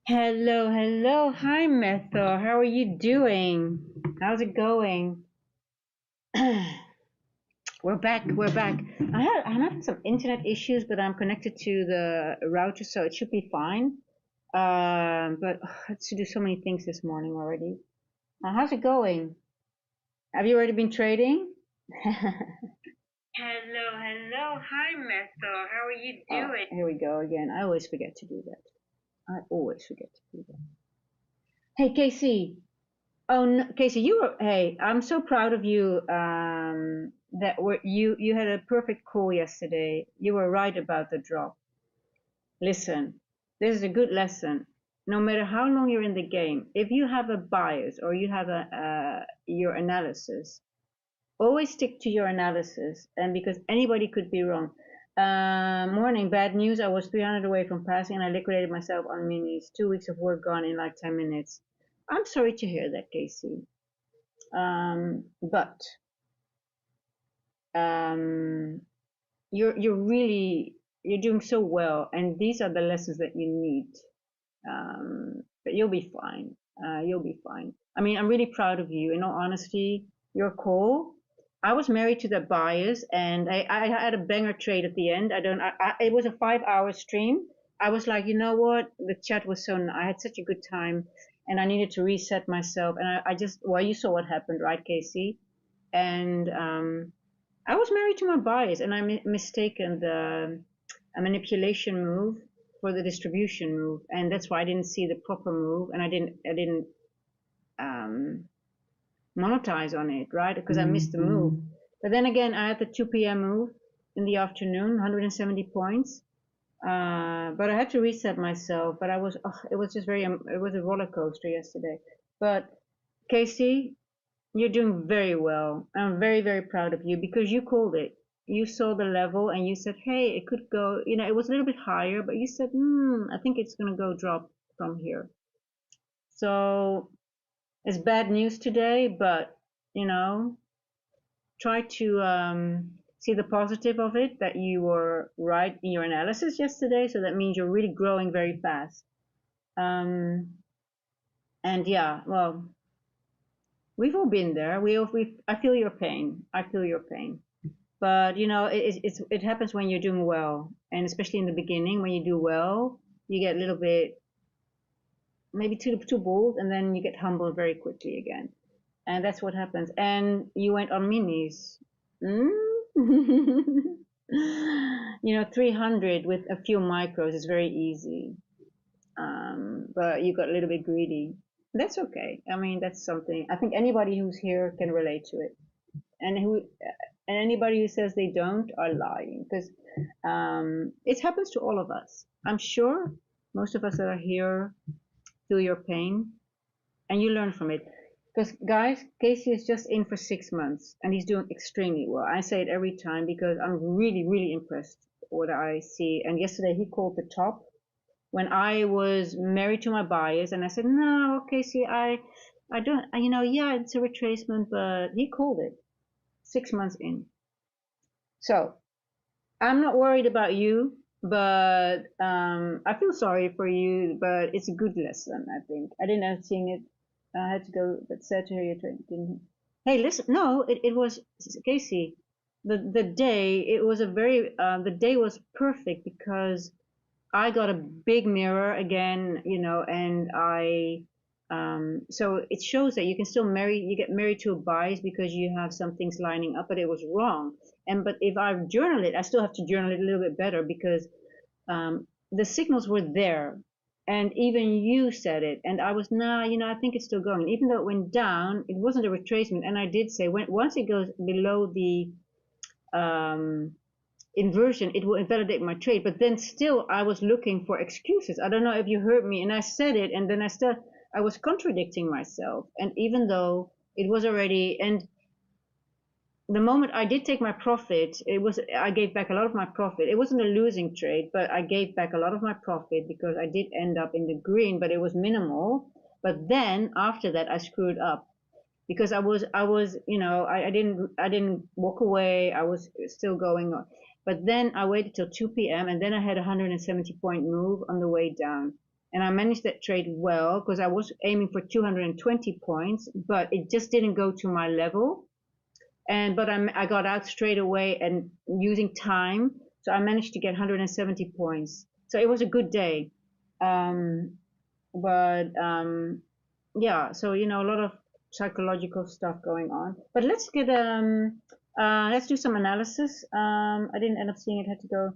Hello, hello. Hi, Method. How are you doing? How's it going? We're back. We're back. I'm having some internet issues, but I'm connected to the router, so it should be fine. But I had to do so many things this morning already. How's it going? Have you already been trading? Hello, hello. Hi, Method. How are you doing? Here we go again. I always forget to do that. I always forget to do that. Hey, Casey. Oh, no, Casey, you were. Hey, I'm so proud of you. You had a perfect call yesterday. You were right about the drop. Listen, this is a good lesson. No matter how long you're in the game, if you have a bias or you have a your analysis, always stick to your analysis. And because anybody could be wrong. Morning, bad news. I was 300 away from passing, and I liquidated myself on minis. 2 weeks of work gone in like 10 minutes. I'm sorry to hear that, Casey. But um, you're doing so well, and these are the lessons that you need. But you'll be fine. You'll be fine. I mean, I'm really proud of you. In all honesty, your call. I was married to the bias, and I had a banger trade at the end. It was a 5 hour stream. I was like, you know what? The chat was I had such a good time, and I needed to reset myself. And I just, well, you saw what happened, right, Casey? And I was married to my bias, and I mistaken the a manipulation move for the distribution move, and that's why I didn't see the proper move, and I didn't um, monetize on it, right? Because I missed the move. But then again, I had the 2 p.m. move in the afternoon, 170 points. But I had to reset myself. But it was just it was a roller coaster yesterday. But Casey, you're doing very well. I'm very, very proud of you because you called it. You saw the level and you said, hey, it could go, it was a little bit higher, but you said, I think it's going to go drop from here. So it's bad news today, but, you know, try to see the positive of it that you were right in your analysis yesterday. So that means you're really growing very fast. Um, and yeah, well, we've all been there. I feel your pain. I feel your pain. But it happens when you're doing well, and especially in the beginning when you do well, you get a little bit maybe too bold, and then you get humbled very quickly again, and that's what happens. And you went on minis, 300 with a few micros is very easy, but you got a little bit greedy. That's okay. I mean, that's something I think anybody who's here can relate to it. And anybody who says they don't are lying because it happens to all of us. I'm sure most of us that are here feel your pain and you learn from it. Because guys, Casey is just in for 6 months and he's doing extremely well. I say it every time because I'm really, really impressed with what I see. And yesterday he called the top when I was married to my bias, and I said, no, Casey, I don't, yeah, it's a retracement, but he called it 6 months in. So I'm not worried about you, but I feel sorry for you. But it's a good lesson, I think. I didn't have seen it. I had to go, but sad to hear you didn't. Hey, listen. No, it was Casey. The day it was a very the day was perfect because I got a big mirror again, and so it shows that you can still you get married to a bias because you have some things lining up, but it was wrong. But if I journal it, I still have to journal it a little bit better because the signals were there, and even you said it, and I was nah, I think it's still going. Even though it went down, it wasn't a retracement, and I did say once it goes below the um, inversion, it will invalidate my trade. But then still, I was looking for excuses. I don't know if you heard me, and I said it, and then I was contradicting myself. And even though it was already, and the moment I did take my profit, I gave back a lot of my profit. It wasn't a losing trade, but I gave back a lot of my profit because I did end up in the green, but it was minimal. But then after that, I screwed up because I didn't walk away. I was still going on. But then I waited till 2 p.m. and then I had a 170 point move on the way down. and I managed that trade well because I was aiming for 220 points, but it just didn't go to my level. But I got out straight away and using time, so I managed to get 170 points. So it was a good day. But yeah, so a lot of psychological stuff going on. But let's do some analysis. I didn't end up seeing it, had to go.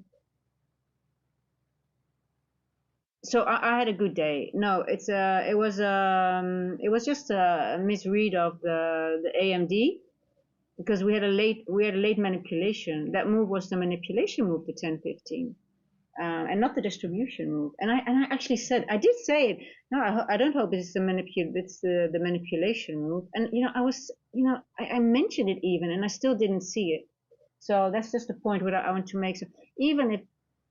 So I had a good day. No, it was just a misread of the AMD because we had a late manipulation. That move was the manipulation move to 10.15. And not the distribution move. And I actually said, I did say it. No, I don't hope it's the manipulation move. And I mentioned it even, and I still didn't see it. So that's just the point where I want to make. So even if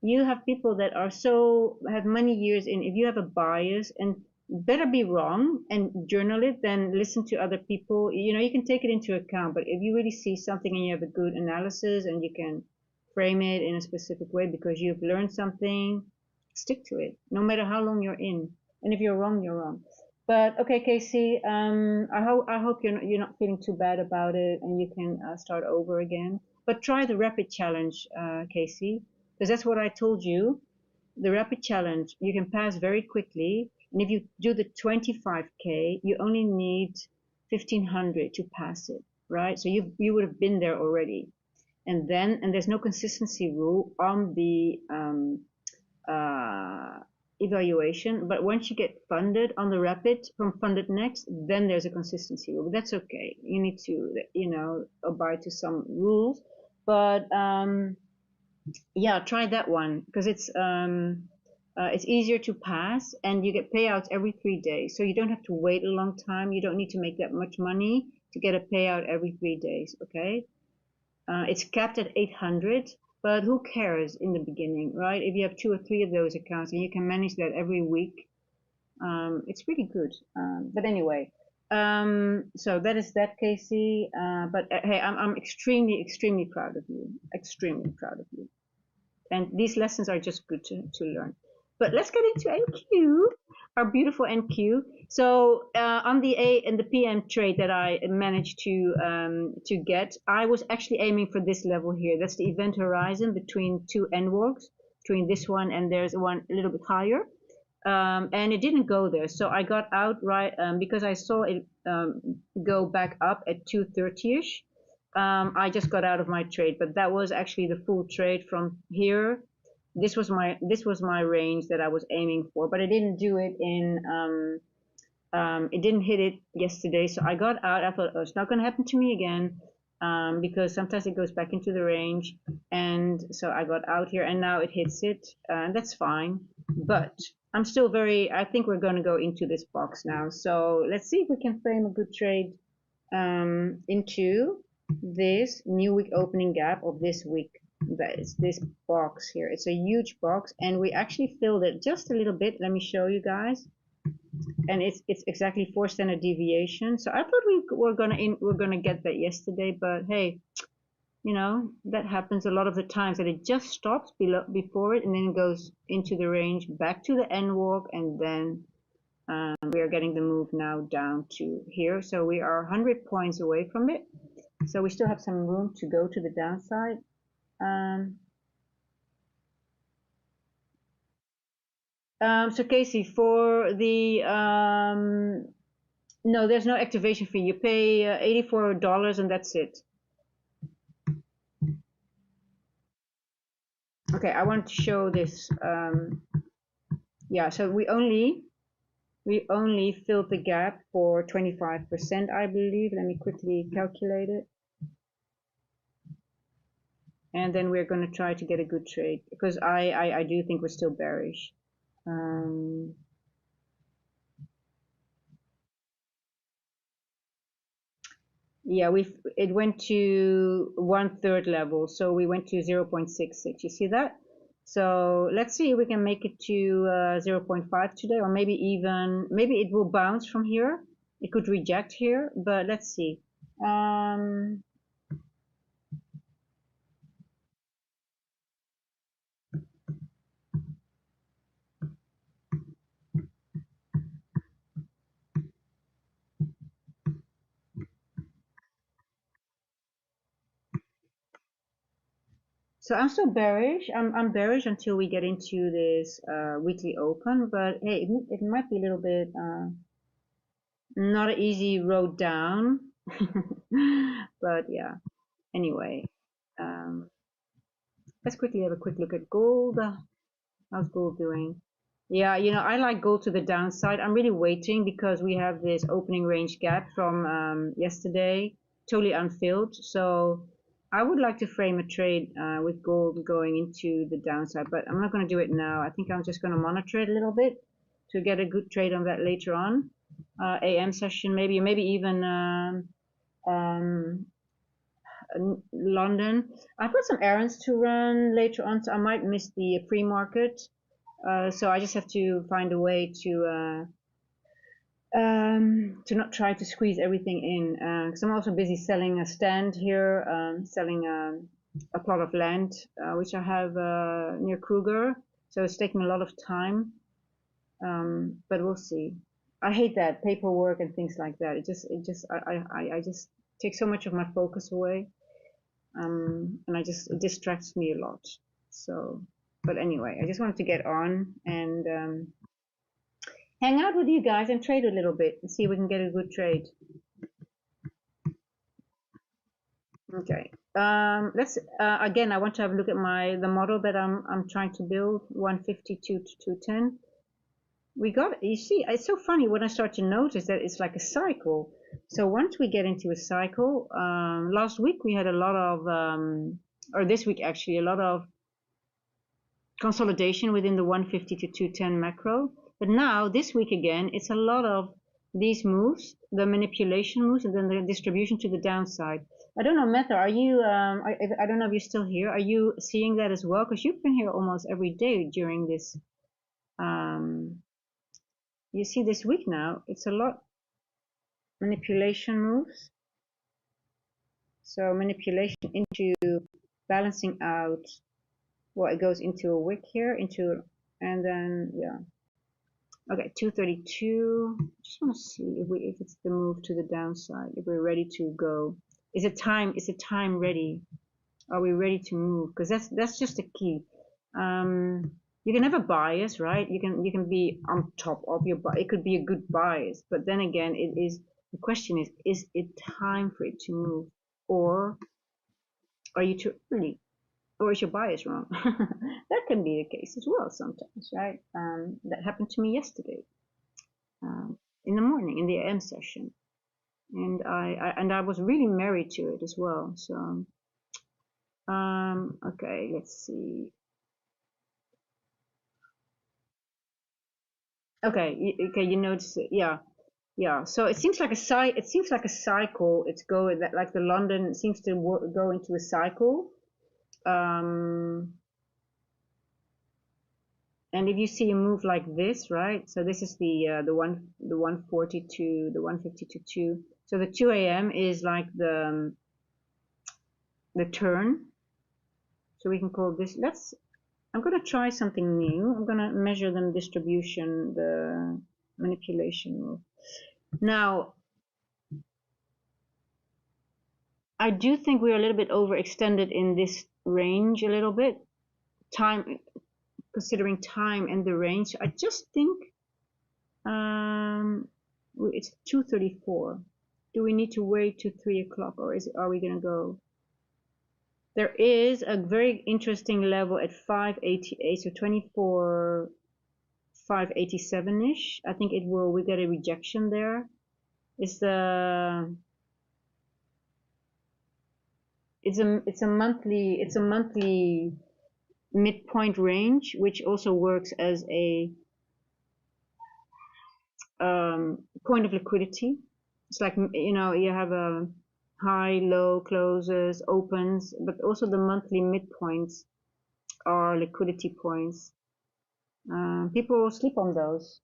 you have people that have many years in, if you have a bias, and better be wrong and journal it than listen to other people. You can take it into account, but if you really see something and you have a good analysis and you can frame it in a specific way because you've learned something, stick to it, no matter how long you're in. And if you're wrong, you're wrong. But okay, Casey, I hope you're not feeling too bad about it, and you can start over again. But try the rapid challenge, Casey, because that's what I told you. The rapid challenge, you can pass very quickly, and if you do the 25K, you only need 1,500 to pass it, right? So you would have been there already. And there's no consistency rule on the evaluation, but once you get funded on the rapid from Funded Next, then there's a consistency rule. But that's okay. You need to abide to some rules. But yeah, try that one because it's easier to pass, and you get payouts every 3 days, so you don't have to wait a long time. You don't need to make that much money to get a payout every 3 days. Okay. It's capped at 800, but who cares in the beginning, right? If you have 2 or 3 of those accounts and you can manage that every week, it's really good. But anyway, so that is that, Casey. But hey, I'm extremely, extremely proud of you. Extremely proud of you. And these lessons are just good to learn. But let's get into NQ, our beautiful NQ. So on the A and the PM trade that I managed to get, I was actually aiming for this level here. That's the event horizon between two NWOGs, between this one and there's one a little bit higher. And it didn't go there. So I got out right because I saw it go back up at 230-ish. I just got out of my trade, but that was actually the full trade from here. This was my range that I was aiming for, but I didn't do it it didn't hit it yesterday, so I got out. I thought, oh, it's not going to happen to me again, because sometimes it goes back into the range, and so I got out here, and now it hits it, and that's fine. But I'm still I think we're going to go into this box now, so let's see if we can frame a good trade into this new week opening gap of this week. That is this box here. It's a huge box, and we actually filled it just a little bit. Let me show you guys. And it's exactly 4 standard deviation. So I thought we're gonna get that yesterday, but hey, that happens a lot of the times that it just stops before it, and then it goes into the range back to the NWOG, and then we are getting the move now down to here. So we are 100 points away from it. So we still have some room to go to the downside. So Casey, for the no, there's no activation fee. You pay $84 and that's it. Okay, I want to show this. Yeah, so we only filled the gap for 25%, I believe. Let me quickly calculate it. And then we're going to try to get a good trade because I do think we're still bearish. Yeah, it went to 1/3 level, so we went to 0.66. You see that? So let's see if we can make it to 0.5 today, or maybe it will bounce from here. It could reject here, but let's see. So I'm still bearish. I'm bearish until we get into this weekly open, but hey, it might be a little bit not an easy road down. But yeah, anyway, um, let's quickly have a quick look at gold. How's gold doing? Yeah, I like gold to the downside. I'm really waiting because we have this opening range gap from yesterday, totally unfilled. So I would like to frame a trade with gold going into the downside, but I'm not going to do it now. I think I'm just going to monitor it a little bit to get a good trade on that later on. AM session, maybe even London. I've got some errands to run later on, so I might miss the pre-market. So I just have to find a way to not try to squeeze everything in. Because I'm also busy selling a stand here, selling a plot of land which I have near Kruger. So it's taking a lot of time, but we'll see. I hate that paperwork and things like that. I just take so much of my focus away, and it distracts me a lot. So, but anyway, I just wanted to get on and hang out with you guys and trade a little bit and see if we can get a good trade. Okay. Let's again. I want to have a look at the model that I'm trying to build. 152 to 210. You see, it's so funny when I start to notice that it's like a cycle. So once we get into a cycle, last week we had a lot of, or this week actually, a lot of consolidation within the 150 to 210 macro. But now this week again, it's a lot of these moves, the manipulation moves, and then the distribution to the downside. I don't know, Meta, are you? I don't know if you're still here. Are you seeing that as well? Because you've been here almost every day during this. You see this week now, it's a lot manipulation moves. So manipulation into balancing out. Well, it goes into a wick here, and then yeah. Okay, 232. Just want to see if it's the move to the downside. If we're ready to go. Is it time? Is the time ready? Are we ready to move? Because that's just the key. You can have a bias, right? You can be on top of your bias. It could be a good bias, but then again, the question is it time for it to move, or are you too early, or is your bias wrong? That can be the case as well sometimes, right? That happened to me yesterday in the morning in the AM session, and I was really married to it as well. So okay, let's see. Okay, you notice it, yeah. So it seems like a cycle. It's going that like the London, it seems to go into a cycle. And if you see a move like this, right? So this is the 142, the 152. So the 2 a.m. is like the turn. So we can call this. I'm gonna try something new. I'm gonna measure the distribution, the manipulation move. Now, I do think we're a little bit overextended in this range a little bit. Considering time and the range, I just think it's 2:34. Do we need to wait to 3 o'clock, or are we gonna go? There is a very interesting level at 588, so 24. 587-ish. I think we get a rejection there. It's a monthly midpoint range, which also works as a point of liquidity. It's like, you have a high, low, closes, opens, but also the monthly midpoints are liquidity points. People sleep on those.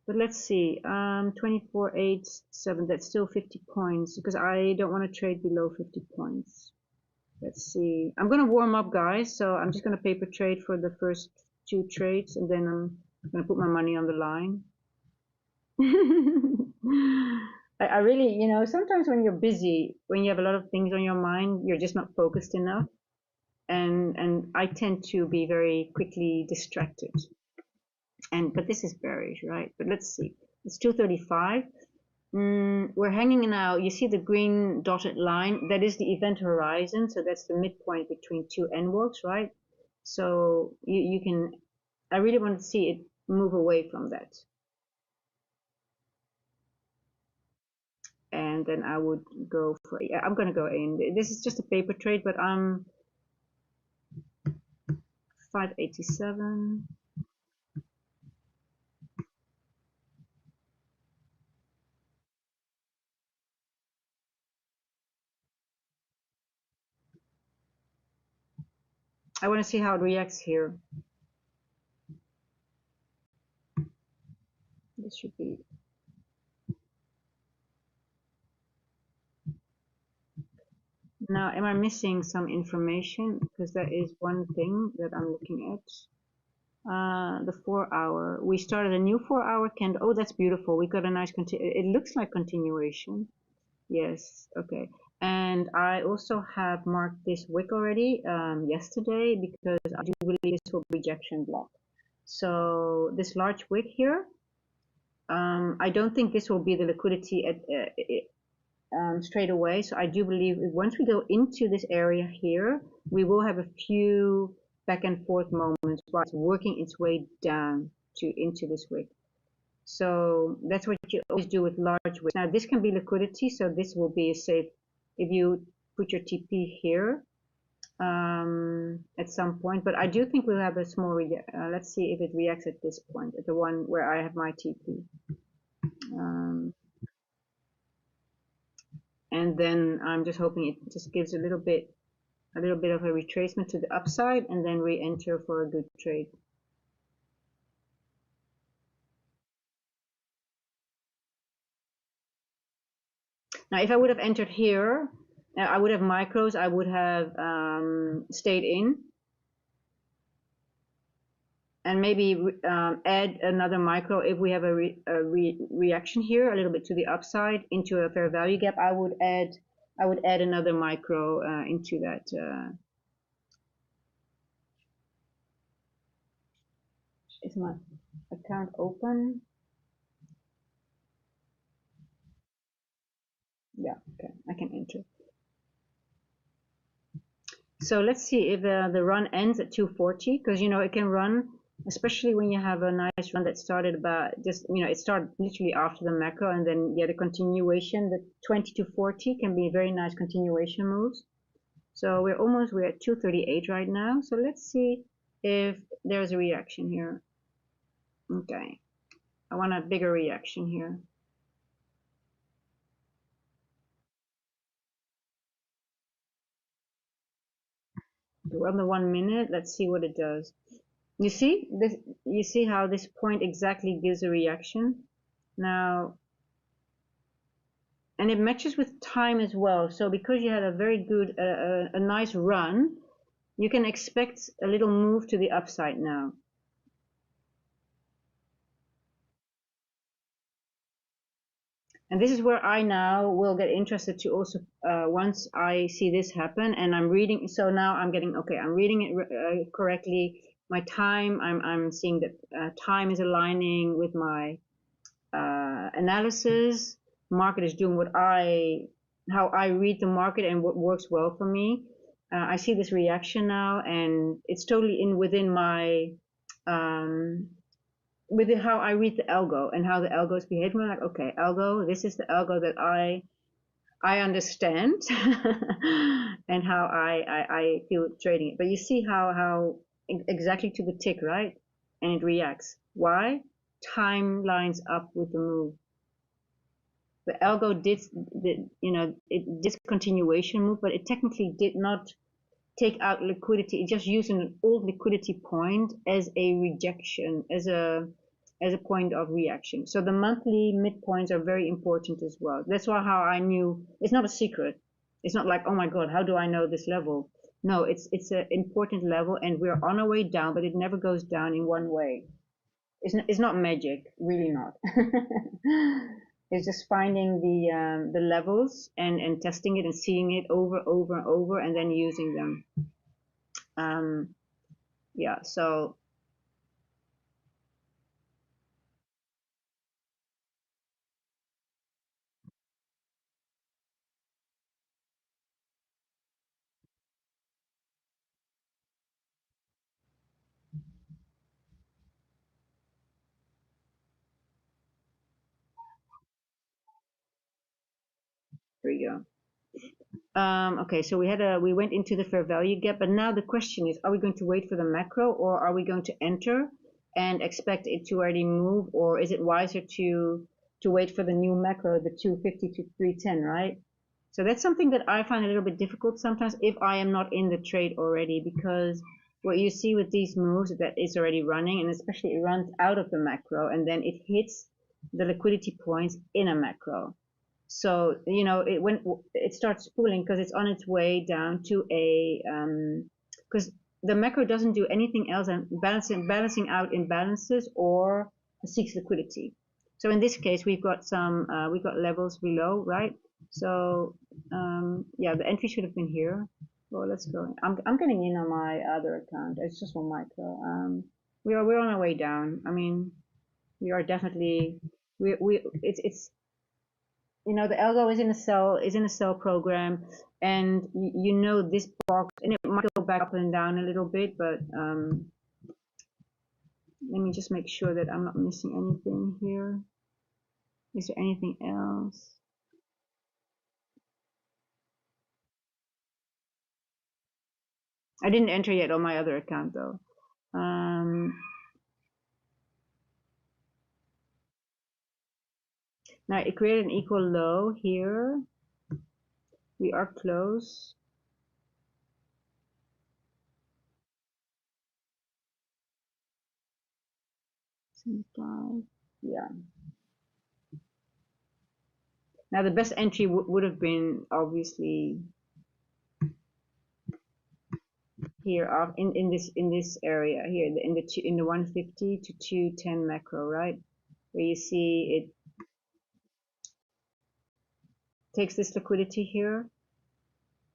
But let's see, 24.87, that's still 50 points because I don't want to trade below 50 points. Let's see. I'm going to warm up, guys, so I'm just going to paper trade for the first 2 trades, and then I'm going to put my money on the line. I really, sometimes when you're busy, when you have a lot of things on your mind, you're just not focused enough. and I tend to be very quickly distracted. But this is bearish, right? But let's see. It's 235. We're hanging now. You see the green dotted line? That is the event horizon. So that's the midpoint between two N-walks, right? So you can, I really want to see it move away from that. And then I would go for, yeah, I'm going to go in. This is just a paper trade, but I'm 587. I want to see how it reacts here. This should be. Now, am I missing some information? Because that is one thing that I'm looking at. The 4 hour. We started a new 4 hour candle. Oh, that's beautiful. We got a nice it looks like continuation. Yes. Okay. And I also have marked this wick already yesterday because I do believe this will be rejection block. So this large wick here, I don't think this will be the liquidity at straight away. So I do believe once we go into this area here, we will have a few back and forth moments while it's working its way down into this wick. So that's what you always do with large wicks. Now this can be liquidity, so this will be a safe. If you put your TP here at some point, but I do think we'll have a small. Let's see if it reacts at this point, at the one where I have my TP. And then I'm just hoping it just gives a little bit of a retracement to the upside, and then re-enter for a good trade. Now, if I would have entered here, I would have micros. I would have stayed in, and maybe add another micro if we have a reaction here, a little bit to the upside into a fair value gap. I would add another micro into that. Is my account open? Yeah, okay, I can enter. So let's see if the run ends at 240, because you know it can run, especially when you have a nice run that started about just, you know, it started literally after the macro, and then you had a continuation. The 20 to 40 can be very nice continuation moves. So we're at 238 right now. So let's see if there's a reaction here. Okay, I want a bigger reaction here. We're on the 1 minute. Let's see what it does. You see this? You see how this point exactly gives a reaction now, and it matches with time as well. So because you had a very good, a nice run, you can expect a little move to the upside now. And this is where I now will get interested to also, once I see this happen and I'm reading, so now I'm getting, okay, I'm reading it correctly. My time, I'm seeing that time is aligning with my analysis. Market is doing how I read the market and what works well for me. I see this reaction now, and it's totally within my with how I read the algo and how the algo is behaving. I'm like, okay, algo, this is the algo that I understand and how I feel trading it. But you see how exactly to the tick, right? And it reacts. Why? Time lines up with the move. The algo did it discontinuation move, but it technically did not take out liquidity. It just used an old liquidity point as a rejection, as a point of reaction. So the monthly midpoints are very important as well. That's why how I knew. It's not a secret. It's not like, oh my god, how do I know this level? No, it's an important level, and we're on our way down, but it never goes down in one way. It's not magic, really not. It's just finding the levels and testing it and seeing it over and over, and then using them. Yeah, so here we go. Okay, so we went into the fair value gap, but now the question is, are we going to wait for the macro, or are we going to enter and expect it to already move, or is it wiser to wait for the new macro, the 250 to 310, right? So that's something that I find a little bit difficult sometimes if I am not in the trade already, because what you see with these moves that it's already running, and especially it runs out of the macro and then it hits the liquidity points in a macro. So when it starts pulling because it's on its way down to a because the macro doesn't do anything else than balancing out imbalances or seeks liquidity. So in this case, we've got levels below, right? So yeah, the entry should have been here. Well, let's go. I'm getting in on my other account. It's just one micro. We're on our way down. I mean, we are definitely we it's the algo is in a cell program, and this box, and it might go back up and down a little bit, but let me just make sure that I'm not missing anything here. Is there anything else? I didn't enter yet on my other account though. Now it created an equal low here. We are close. Yeah. Now the best entry would have been obviously here in this area here in the 150 to 210 macro, right, where you see it takes this liquidity here,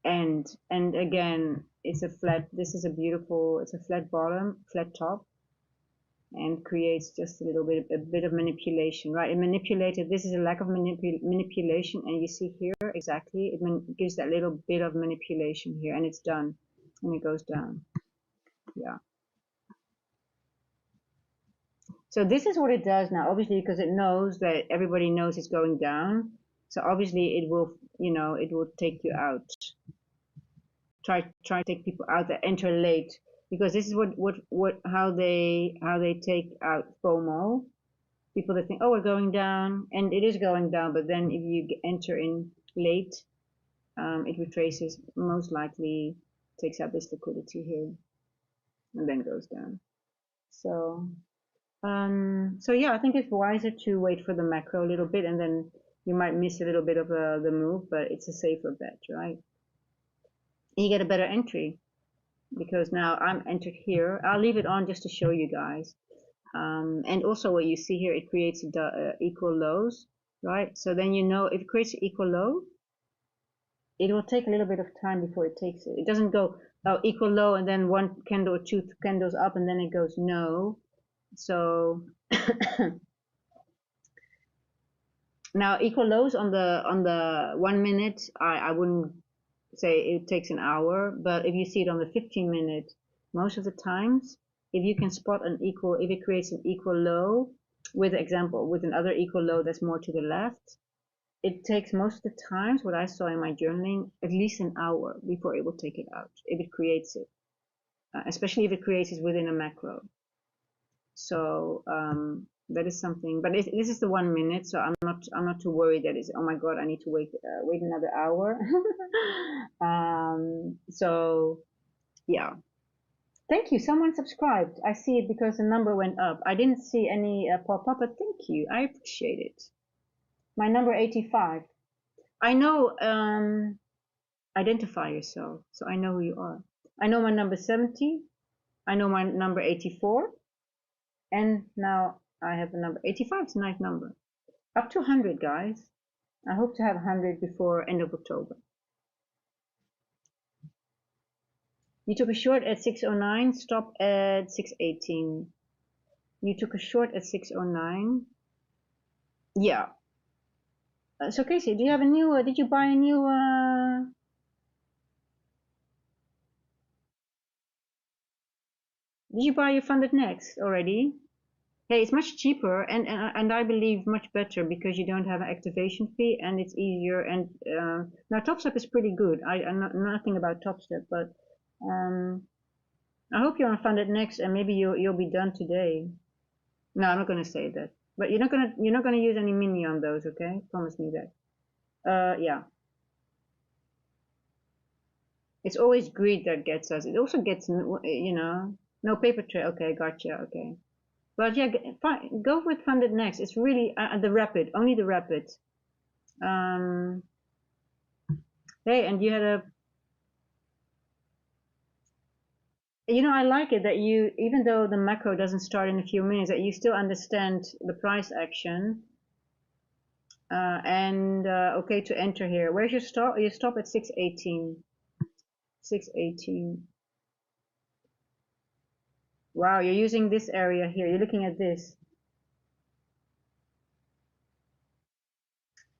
and again it's a flat, this is a beautiful, it's a flat bottom, flat top, and creates just a bit of manipulation, right? It manipulated, this is a lack of manipulation, and you see here exactly it gives that little bit of manipulation here, and it's done, and it goes down. Yeah. So this is what it does now, obviously, because it knows that everybody knows it's going down. So obviously it will, it will take you out. Try to take people out that enter late, because this is how they take out FOMO. People that think, oh, we're going down, and it is going down, but then if you enter in late, it retraces, most likely takes out this liquidity here, and then goes down. So yeah, I think it's wiser to wait for the macro a little bit, and then you might miss a little bit of the move, but it's a safer bet, right? And you get a better entry, because now I'm entered here. I'll leave it on just to show you guys. And also what you see here, it creates equal lows, right? So then if it creates an equal low, it will take a little bit of time before it takes it. It doesn't go equal low and then one candle or two candles up and then it goes no. So now equal lows on the 1 minute, I wouldn't say it takes an hour, but if you see it on the 15-minute, most of the times, if you can spot if it creates an equal low, with another equal low that's more to the left, it takes most of the times, what I saw in my journaling, at least an hour before it will take it out, if it creates it, especially if it creates it within a macro. So that is something, but this is the 1 minute, so I'm not too worried that it's, oh my god, I need to wait another hour. So yeah, thank you, someone subscribed. I see it because the number went up. I didn't see any pop up, but thank you, I appreciate it. My number 85. I know, identify yourself, so I know who you are. I know my number 70. I know my number 84. And now I have a number 85. It's a nice number. Up to 100, guys. I hope to have 100 before end of October. You took a short at 609, stop at 618. You took a short at 609. Yeah. So Casey, do you have a new, did you buy a new, did you buy your funded next already? Hey, it's much cheaper and I believe much better because you don't have an activation fee and it's easier. And now TopStep is pretty good. I know nothing about TopStep, but I hope you're on funded next and maybe you'll be done today. No, I'm not gonna say that. But you're not gonna use any mini on those, okay? Promise me that. Yeah. It's always greed that gets us. It also gets, no paper trail. Okay, gotcha. Okay. But yeah, fine. Go with funded next. It's really the rapid, only the rapid. Um, hey, and you had I like it that you, even though the macro doesn't start in a few minutes, that you still understand the price action. And okay to enter here. Where's your stop? You stop at 618. 618. Wow, you're using this area here. You're looking at this.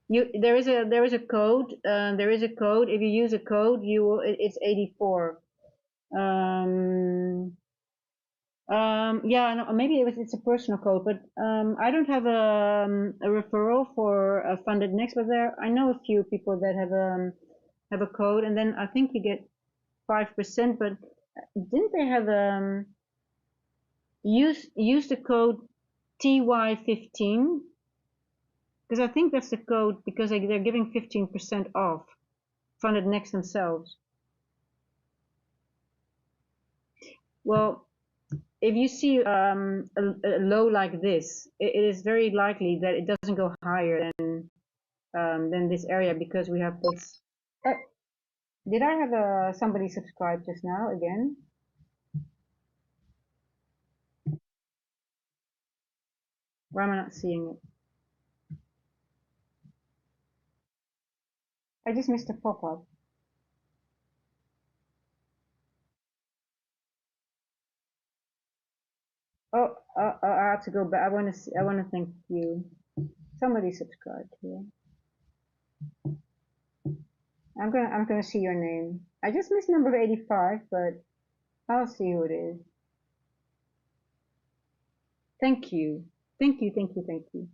There is a code. There is a code. If you use a code, it's 84. Yeah, no, maybe it's a personal code, but I don't have a referral for funded next, but I know a few people that have a code, and then I think you get 5%. But didn't they have use the code TY15? Because I think that's the code because they're giving 15% off funded next themselves. Well, if you see a low like this, it is very likely that it doesn't go higher than this area because we have this. Did I have somebody subscribe just now again? Why am I not seeing it? I just missed a pop-up. Oh, I have to go back. I want to thank you. Somebody subscribed here. I'm gonna see your name. I just missed number 85, but I'll see who it is. Thank you. Thank you, thank you, thank you.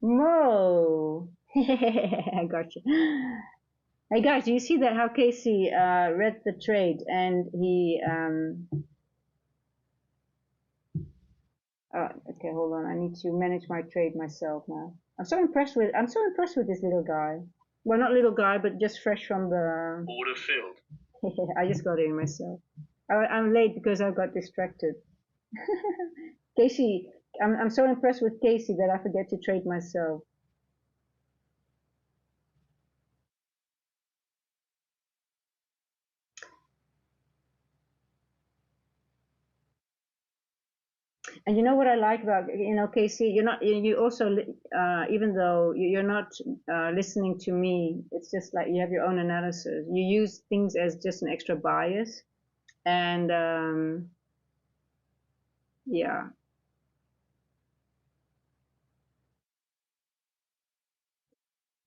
Whoa. I got you. Hey guys, do you see that how Casey read the trade and he okay, hold on. I need to manage my trade myself now. I'm so impressed with this little guy. Well, not little guy, but just fresh from the order filled. I just got in myself. I'm late because I got distracted. Casey, I'm so impressed with Casey that I forget to trade myself. And you know what I like about Casey, you also even though you're not listening to me, it's just like you have your own analysis. You use things as just an extra bias, and yeah.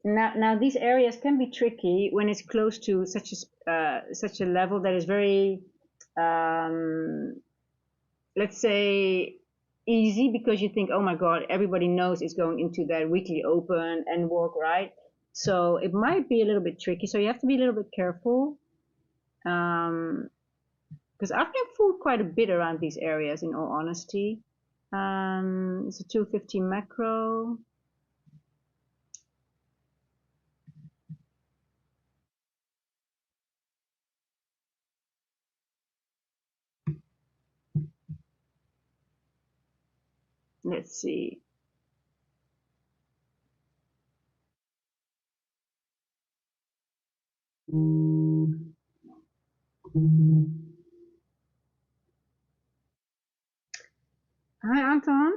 Now these areas can be tricky when it's close to such a level that is very let's say easy because you think, oh my God, everybody knows it's going into that weekly open and walk, right? So it might be a little bit tricky. So you have to be a little bit careful. Because I've been fooled quite a bit around these areas, in all honesty. It's a 250 macro. Let's see. Hi, Anton.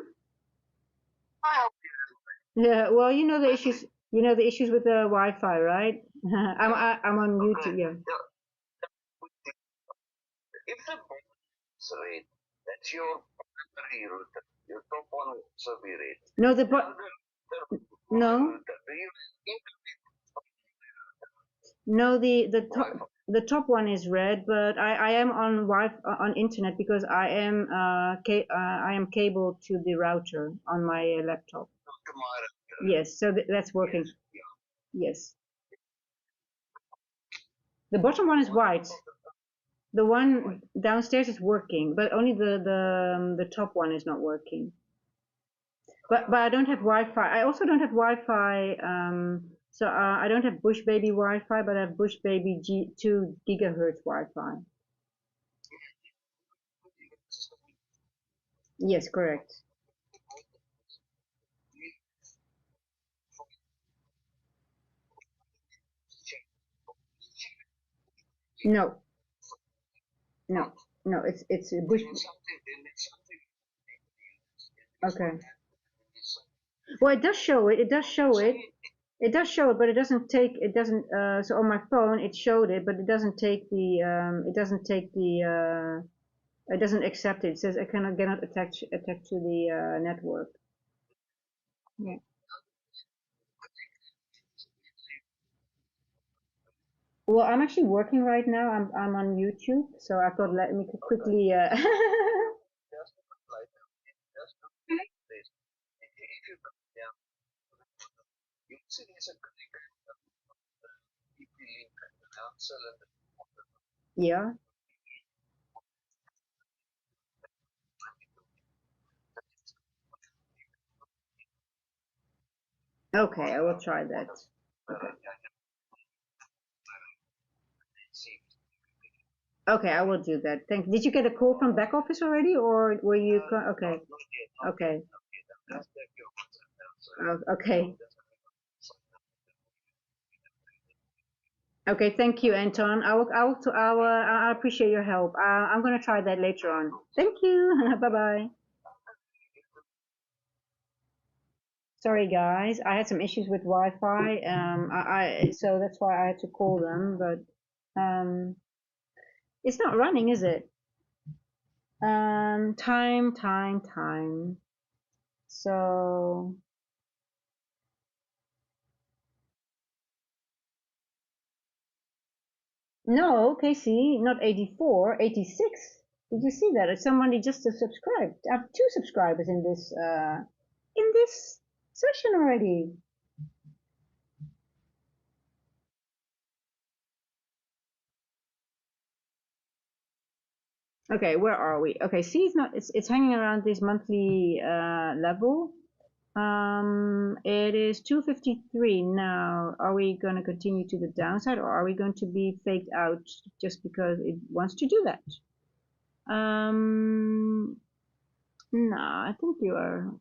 Yeah, well, you know the issues. You know the issues with the Wi-Fi, right? I'm on YouTube. Yeah. If the box rate, that's your primary router, your top one survey rate. No, no, no. The top one is red, but I am on on internet because I am cabled to the router on my laptop. Yes, so that's working. Yes. The bottom one is white. The one downstairs is working, but only the top one is not working. But I don't have Wi-Fi. I also don't have Wi-Fi. So I don't have Bush Baby Wi-Fi, but I have Bush Baby 2 gigahertz Wi-Fi. Yes, correct. No, no, no. It's a Bush. Okay. Well, it does show it. It does show it. It does show it, but it doesn't take. It doesn't. So on my phone, it showed it, but it doesn't take the. It doesn't take the. It doesn't accept it. It says I cannot attach to the network. Yeah. Well, I'm actually working right now. I'm on YouTube, so I thought let me quickly. Yeah. Okay, I will try that. Okay. Okay, I will do that. Thank. Did you get a call from back office already, or were you? Okay. Okay. Okay. Okay. Thank you, Anton. I appreciate your help. I'm gonna try that later on. Thank you. Bye bye. Sorry, guys. I had some issues with Wi-Fi. So that's why I had to call them, but it's not running, is it? Time. So no, Casey, not 84, 86. Did you see that? It's somebody just subscribed. I have 2 subscribers in this session already. Okay, where are we? Okay, see, it's hanging around this monthly level. It is 253 now. Are we going to continue to the downside, or are we going to be faked out just because it wants to do that? No, I think you are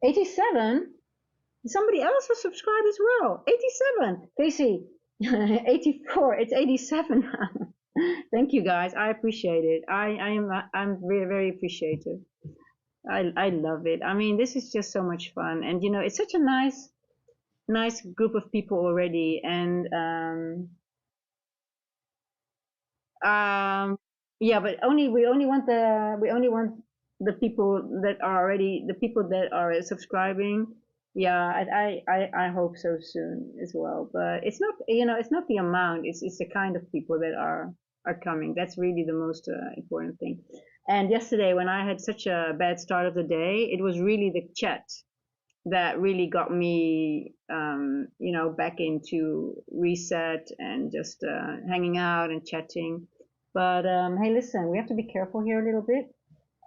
87. Somebody else has subscribed as well. 87. Casey, 84. It's 87 now. Thank you guys. I appreciate it. I'm very, very appreciative. I love it. I mean, this is just so much fun. And you know, it's such a nice group of people already. And yeah, but we only want the people that are subscribing. Yeah, I hope so soon as well. But it's not, you know, it's not the amount. It's the kind of people that are coming. That's really the most important thing. And yesterday, when I had such a bad start of the day, it was really the chat that really got me, you know, back into reset and just hanging out and chatting. But hey, listen, we have to be careful here a little bit.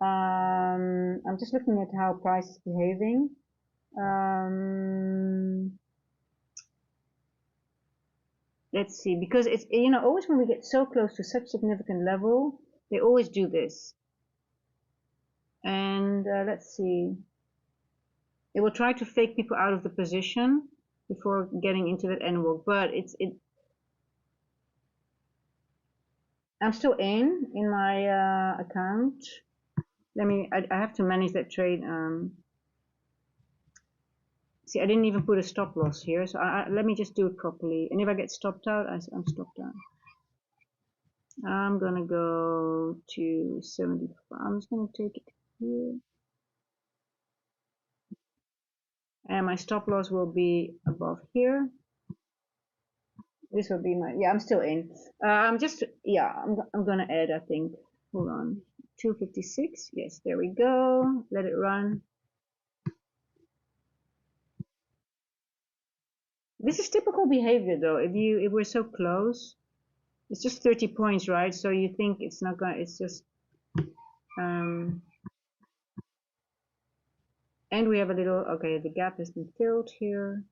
I'm just looking at how price is behaving. Let's see, because it's, you know, always when we get so close to such significant level, they always do this. And let's see. It will try to fake people out of the position before getting into that end walk, but I'm still in my account. I have to manage that trade. See, I didn't even put a stop loss here, so let me just do it properly. And if I get stopped out, I'm stopped out. I'm gonna go to 75. I'm just gonna take it here. And my stop loss will be above here. This will be my, yeah, I'm still in. I'm gonna add, I think, hold on, 256. Yes, there we go. Let it run. This is typical behavior though. If we're so close, it's just 30 points, right? So you think it's not gonna, it's just, and we have a little, okay, the gap has been filled here.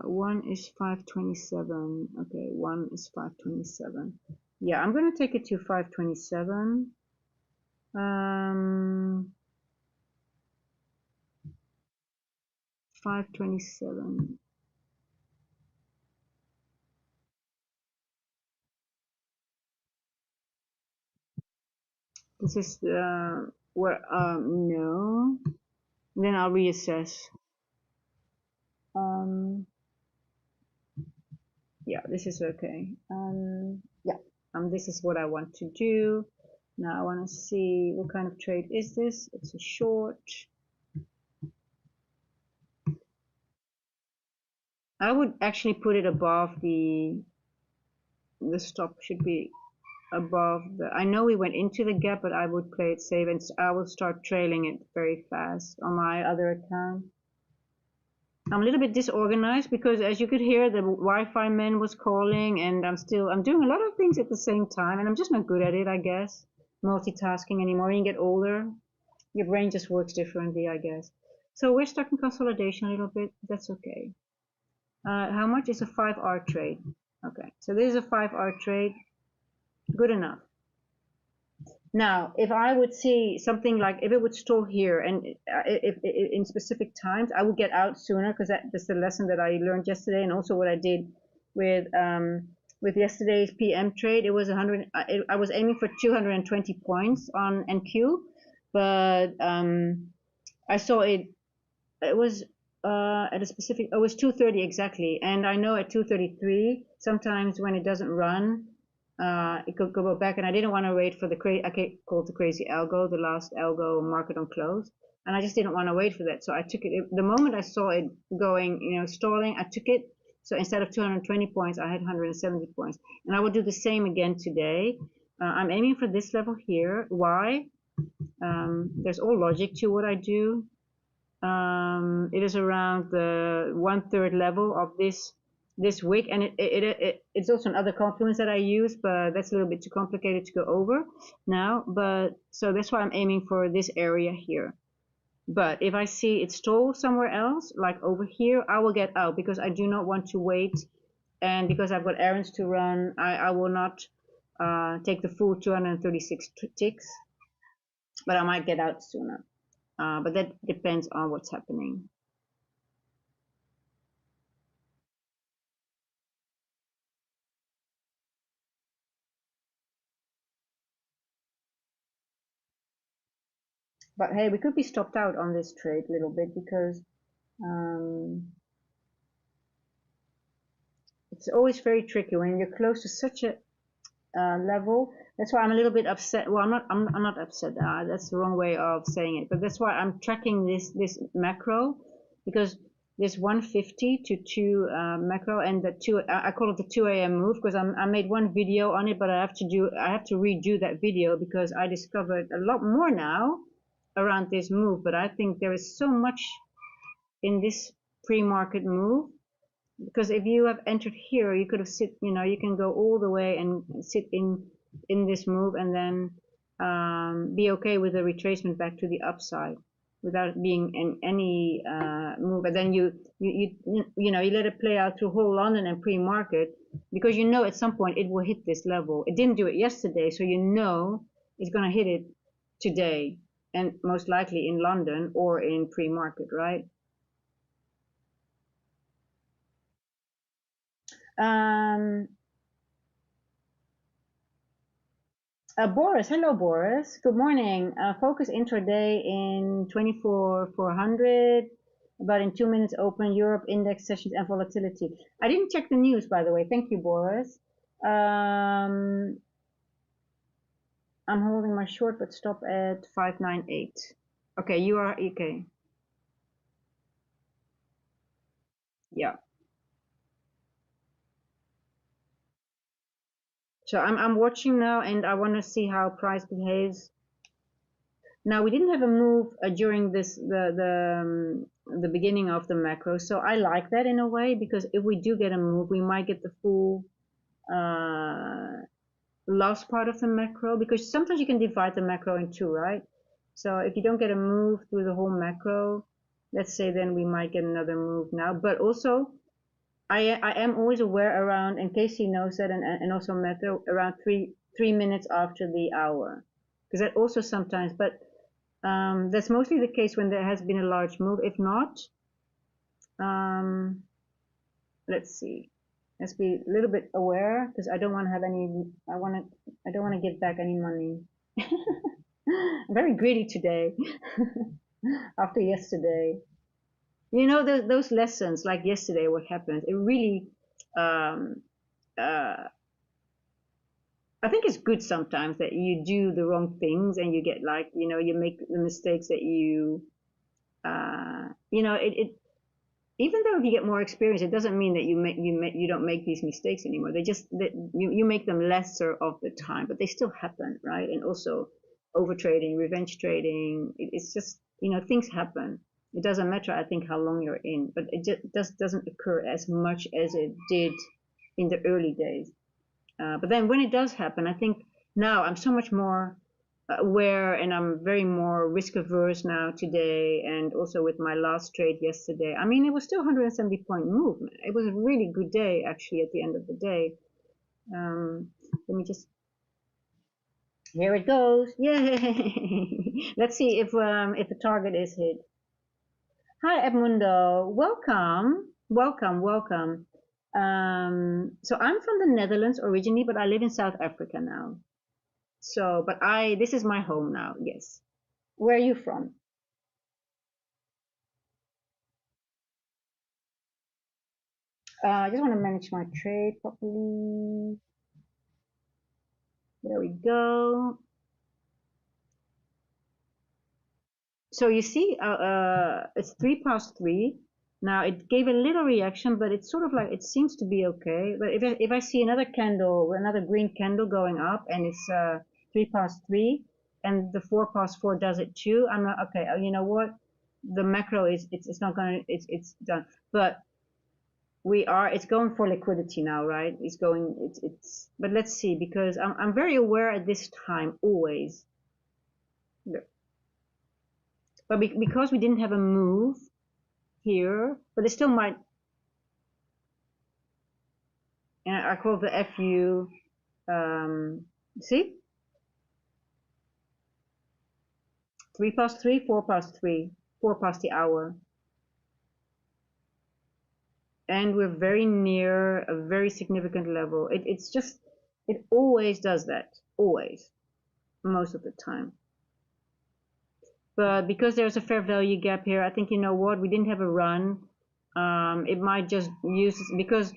One is 527. Okay, one is 527. Yeah, I'm gonna take it to 527. 527. This is where no. Then I'll reassess. Yeah, this is okay. Yeah, this is what I want to do. Now I want to see what kind of trade is this. It's a short. I would actually put it above the stop should be above the, I know we went into the gap, but I would play it safe and I will start trailing it very fast on my other account. I'm a little bit disorganized because as you could hear, the Wi-Fi man was calling and I'm doing a lot of things at the same time and I'm just not good at it, I guess. Multitasking anymore. When you get older, your brain just works differently, I guess. So we're stuck in consolidation a little bit. That's okay. How much is a 5R trade? Okay, so this is a 5R trade. Good enough. Now, if I would see something like if it would stall here and if in specific times, I would get out sooner because that's the lesson that I learned yesterday and also what I did with yesterday's PM trade. It was 100. I was aiming for 220 points on NQ, but I saw it. It was at a specific. It was 230 exactly, and I know at 233 sometimes when it doesn't run. It could go back, and I didn't want to wait for the I call it the crazy algo, the last algo market on close, and I just didn't want to wait for that. So I took it. The moment I saw it going, stalling, I took it. So instead of 220 points, I had 170 points, and I will do the same again today. I'm aiming for this level here. Why? There's all logic to what I do. It is around the 1/3 level of this wick, and it's also another confluence that I use, but that's a little bit too complicated to go over now. But so that's why I'm aiming for this area here. But if I see it stall somewhere else, like over here, I will get out because I do not want to wait, and because I've got errands to run, I will not take the full 236 ticks, but I might get out sooner. But that depends on what's happening. But hey, we could be stopped out on this trade a little bit because it's always very tricky when you're close to such a level. That's why I'm a little bit upset. Well, I'm not upset. That's the wrong way of saying it. But that's why I'm tracking this macro because this 150 to 2 macro and the 2. I call it the 2 a.m. move because I made one video on it, but I have to redo that video because I discovered a lot more now around this move. But I think there is so much in this pre-market move because if you have entered here, you could have you can go all the way and sit in this move and then be okay with a retracement back to the upside without being in any move. But then you let it play out through whole London and pre-market, because you know at some point it will hit this level. It didn't do it yesterday, so you know it's going to hit it today, and most likely in London or in pre-market, right? Boris, hello Boris. Good morning. Focus intraday in 24,400. About in 2 minutes open Europe index sessions and volatility. I didn't check the news, by the way. Thank you, Boris. I'm holding my short, but stop at 598. Okay, you are okay. Yeah. So I'm watching now, and I want to see how price behaves. Now we didn't have a move during the beginning of the macro, so I like that in a way, because if we do get a move, we might get the full last part of the macro, because sometimes you can divide the macro in two, right? So if you don't get a move through the whole macro, let's say, then we might get another move now. But also, I am always aware around, and Casey knows that, and also Metro, around 3 minutes after the hour, because that also sometimes, but that's mostly the case when there has been a large move. If not, let's see. Let's be a little bit aware, because I don't want to have any. I don't want to give back any money. I'm very greedy today. After yesterday, you know, those lessons, like yesterday, what happened? It really. I think it's good sometimes that you do the wrong things and you get, like, you make the mistakes that you even though if you get more experience, it doesn't mean that you don't make these mistakes anymore. They just that you make them lesser of the time, but they still happen, right? And also over trading, revenge trading, it's just, things happen. It doesn't matter, I think, how long you're in, but it just doesn't occur as much as it did in the early days. But then when it does happen, I think now I'm so much more aware, and I'm very more risk averse now today, and also with my last trade yesterday. I mean, it was still 170 point movement. It was a really good day, actually, at the end of the day. Let me just, here it goes. Yay! Let's see if the target is hit. Hi, Edmundo. Welcome, welcome, welcome. So I'm from the Netherlands originally, but I live in South Africa now. So, but this is my home now, yes. Where are you from? I just want to manage my trade properly. There we go. So you see, it's 3 past 3. Now it gave a little reaction, but it's sort of like, it seems to be okay. But if I see another candle, another green candle going up, and it's 3 past 3, and the 4 past 4 does it too, I'm not okay. You know what? The macro it's not gonna, it's done. But it's going for liquidity now, right? It's going, but let's see, because I'm very aware at this time always. But because we didn't have a move here, but it still might, and I call the FU, see? 3 past 3, 4 past 3, 4 past the hour. And we're very near a very significant level. It's just, it always does that, always, most of the time. But because there's a fair value gap here, I think, you know what, we didn't have a run. It might just use, because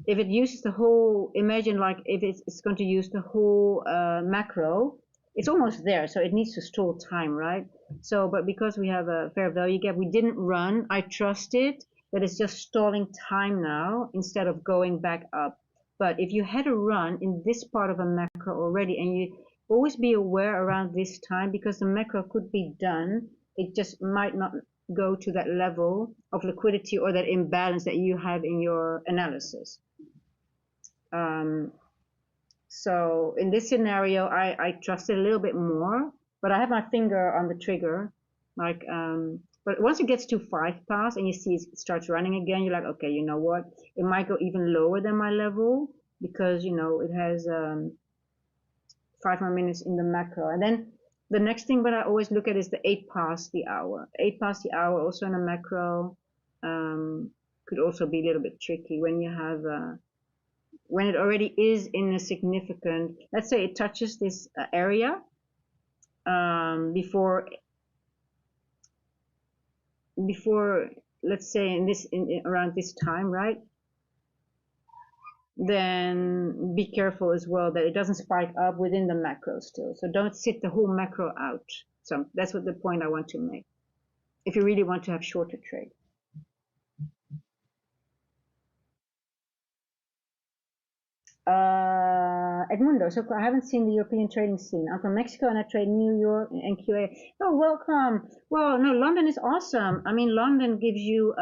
if it uses the whole, imagine like if it's going to use the whole macro, it's almost there, so it needs to stall time, right? So, but because we have a fair value gap, we didn't run. I trusted that it's just stalling time now instead of going back up. But if you had a run in this part of a macro already, and you always be aware around this time, because the macro could be done, it just might not go to that level of liquidity or that imbalance that you have in your analysis. So in this scenario, I trust it a little bit more, but I have my finger on the trigger, like, but once it gets to 5 past and you see it starts running again, you're like, okay, you know what? It might go even lower than my level because, you know, it has 5 more minutes in the macro. And then the next thing that I always look at is the 8 past the hour. 8 past the hour also in a macro could also be a little bit tricky when you have when it already is in a significant, let's say it touches this area before let's say around this time, right? Then be careful as well that it doesn't spike up within the macro still. So don't sit the whole macro out. So that's what the point I want to make. If you really want to have shorter trade. Edmundo, so I haven't seen the European trading scene. I'm from Mexico and I trade New York and QA. Oh, welcome. Well, no, London is awesome. I mean, London gives you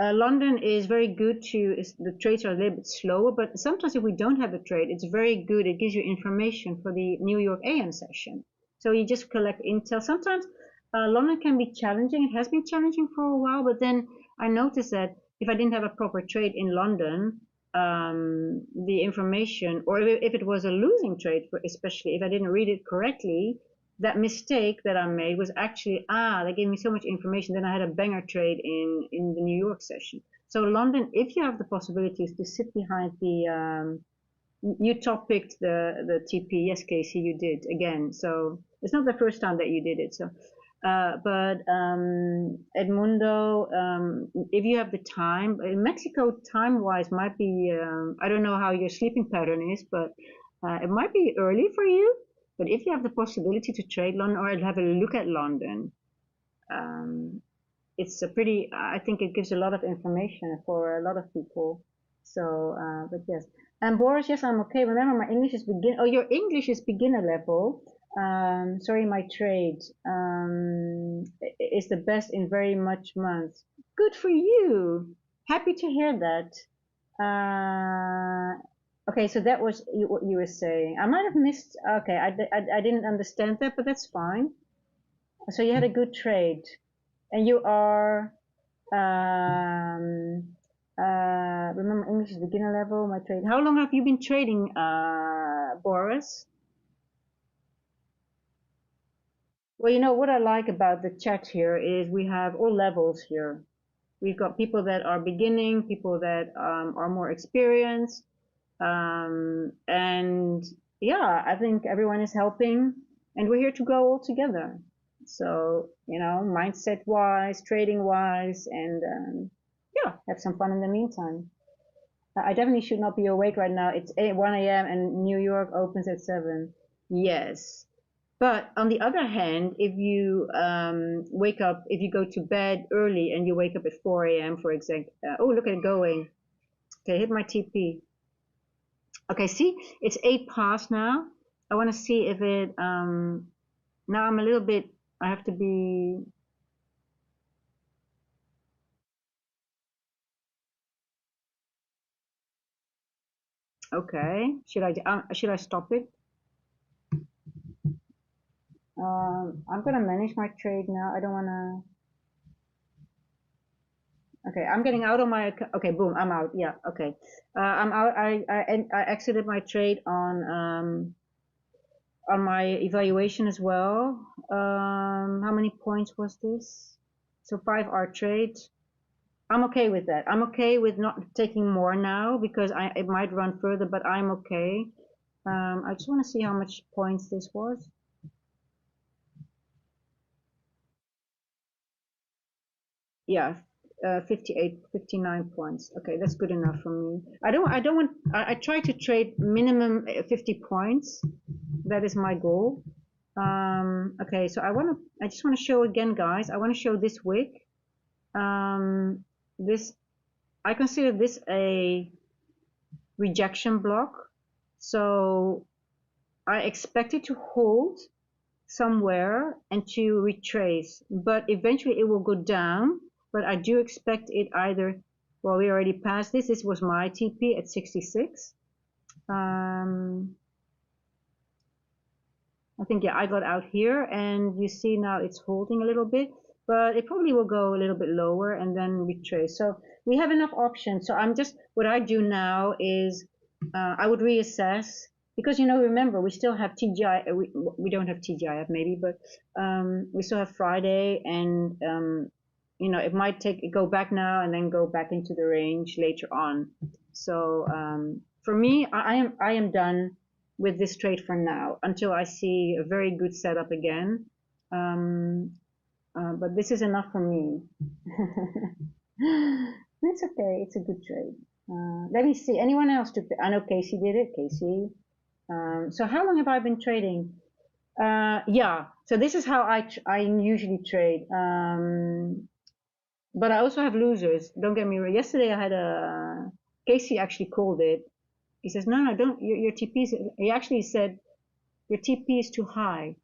London is very good the trades are a little bit slower, but sometimes if we don't have the trade, it's very good. It gives you information for the New York AM session. So you just collect intel. Sometimes London can be challenging. It has been challenging for a while, but then I noticed that if I didn't have a proper trade in London, the information, or if it was a losing trade, especially if I didn't read it correctly, that mistake that I made was actually, they gave me so much information. Then I had a banger trade in the New York session. So London, if you have the possibilities to sit behind the, you top picked the TP. Yes, Casey, you did again. So it's not the first time that you did it. So, but Edmundo, if you have the time, in Mexico time-wise might be, I don't know how your sleeping pattern is, but it might be early for you. But if you have the possibility to trade London or have a look at London, it's I think it gives a lot of information for a lot of people. So, but yes. And Boris, yes, I'm okay. Remember, my English is your English is beginner level. Sorry, my trade is the best in very much months. Good for you. Happy to hear that. Okay, so that was what you were saying. I might have missed. Okay, I didn't understand that, but that's fine. So you had a good trade, and you are. Remember, English is beginner level. My trade. How long have you been trading, Boris? Well, you know what I like about the chat here is we have all levels here. We've got people that are beginning, people that are more experienced. And yeah, I think everyone is helping and we're here to grow all together. So, you know, mindset wise, trading wise, and yeah, have some fun in the meantime. I definitely should not be awake right now. It's 1 a.m. and New York opens at 7. Yes. But on the other hand, if you wake up, if you go to bed early and you wake up at 4 a.m., for example, oh, look at it going. Okay, hit my TP. Okay, see, it's 8 past now. I want to see if it, now I'm a little bit, I have to be, okay, should I stop it? I'm going to manage my trade now. I don't want to, okay, I'm getting out of my, okay, boom, I'm out. Yeah, okay. I'm out. I exited my trade on my evaluation as well. How many points was this? So 5R trade. I'm okay with that. I'm okay with not taking more now because it might run further, but I'm okay. I just want to see how much points this was. Yeah, 59 points. Okay, that's good enough for me. I try to trade minimum 50 points. That is my goal. Okay, so I just want to show again, guys. I want to show this wick. I consider this a rejection block. So I expect it to hold somewhere and to retrace, but eventually it will go down. But I do expect it either Well, we already passed this. This was my TP at 66. I think, yeah, I got out here, and you see now it's holding a little bit, but it probably will go a little bit lower and then retrace. So we have enough options. So what I do now is I would reassess, because, remember, we still have TGI, we don't have TGIF maybe, but we still have Friday, and, it might go back now and then go back into the range later on. So for me, I am done with this trade for now until I see a very good setup again. But this is enough for me. It's okay. It's a good trade. Let me see. Anyone else? I know Casey did it. Casey. So how long have I been trading? Yeah. So this is how I usually trade. But I also have losers. Don't get me wrong. Yesterday I had Casey actually called it. He says, no, don't. Your TP is. He actually said, your TP is too high.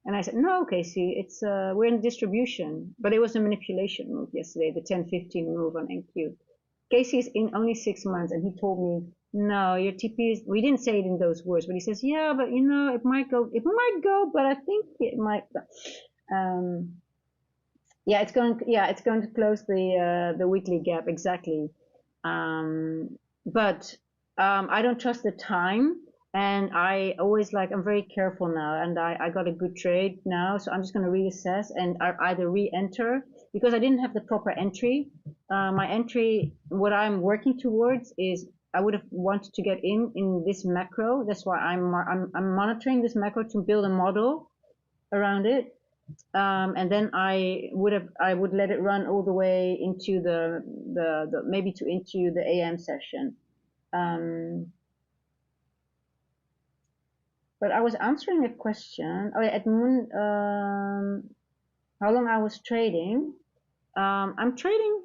And I said, no, Casey, it's we're in distribution. But it was a manipulation move yesterday, the 10-15 move on NQ. Casey's in only 6 months, and he told me, no, your TP is. We didn't say it in those words, but he says, yeah, but it might go. It might go, but I think it might. Yeah, it's going. Yeah, it's going to close the weekly gap exactly. But I don't trust the time, and I always I'm very careful now, and I got a good trade now, so I'm just going to reassess and either re-enter, because I didn't have the proper entry. My entry, what I'm working towards is I would have wanted to get in this macro. That's why I'm monitoring this macro to build a model around it. And then I would let it run all the way into the maybe into the AM session. But I was answering a question. Oh, yeah, Edmund, how long I was trading? I'm trading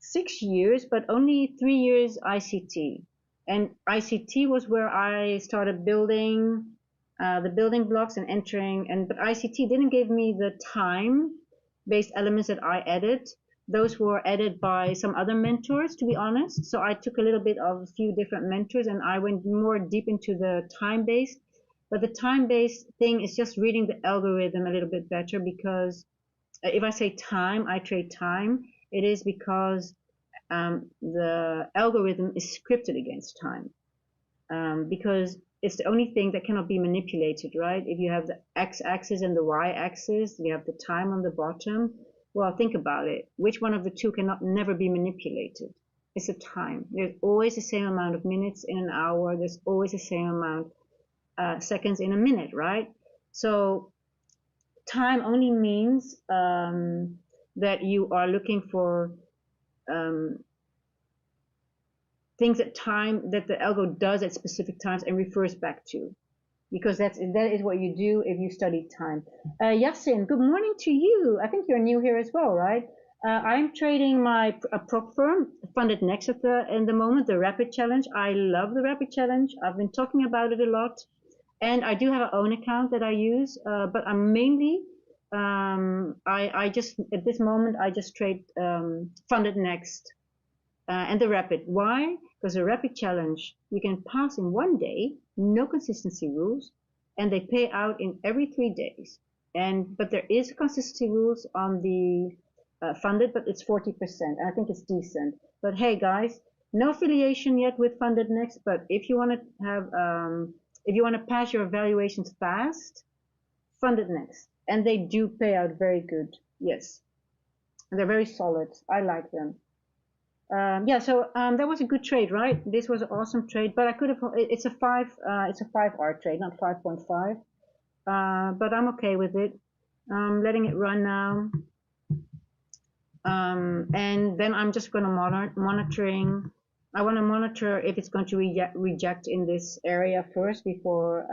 6 years, but only 3 years ICT. And ICT was where I started building the building blocks and entering. But ICT didn't give me the time-based elements that I added. Those were added by some other mentors, to be honest. So I took a little bit of a few different mentors, and I went more deep into the time-based. But the time-based thing is just reading the algorithm a little bit better, because if I say time, I trade time, it is because the algorithm is scripted against time, because it's the only thing that cannot be manipulated, right? If you have the x-axis and the y-axis, you have the time on the bottom. Well, think about it. Which one of the two cannot never be manipulated? It's the time. There's always the same amount of minutes in an hour. There's always the same amount seconds in a minute, right? So time only means that you are looking for things that the algo does at specific times and refers back to, because that is what you do if you study time. Yasin, good morning to you. I think you're new here as well, right? I'm trading my prop firm funded next at in the moment, the Rapid Challenge. I love the Rapid Challenge. I've been talking about it a lot, and I do have an own account that I use, but I'm mainly I just at this moment I just trade funded next and the Rapid. Why? Because the Rapid Challenge, you can pass in 1 day, no consistency rules, and they pay out in every 3 days. But there is consistency rules on the funded, but it's 40%, and I think it's decent. But hey, guys, no affiliation yet with Funded Next. But if you want to have, if you want to pass your evaluations fast, Funded Next, and they do pay out very good. Yes, and they're very solid. I like them. Yeah, so that was a good trade, right? This was an awesome trade, but I could have. It's a 5R trade, not 5.5. But I'm okay with it. Letting it run now, and then I'm just going to monitoring. I want to monitor if it's going to reject in this area first before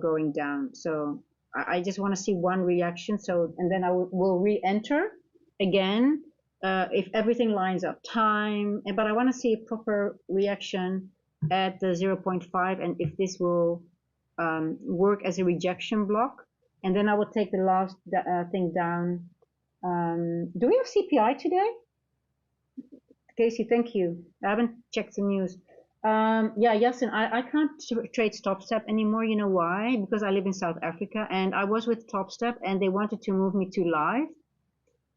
going down. So I just want to see one reaction. So, and then I will re-enter again if everything lines up time, but I want to see a proper reaction at the 0.5 and if this will work as a rejection block, and then I will take the last thing down Do we have CPI today? Casey, thank you. I haven't checked the news. Yeah, Yasin, I can't trade StopStep anymore. You know why? Because I live in South Africa, and I was with StopStep, and they wanted to move me to live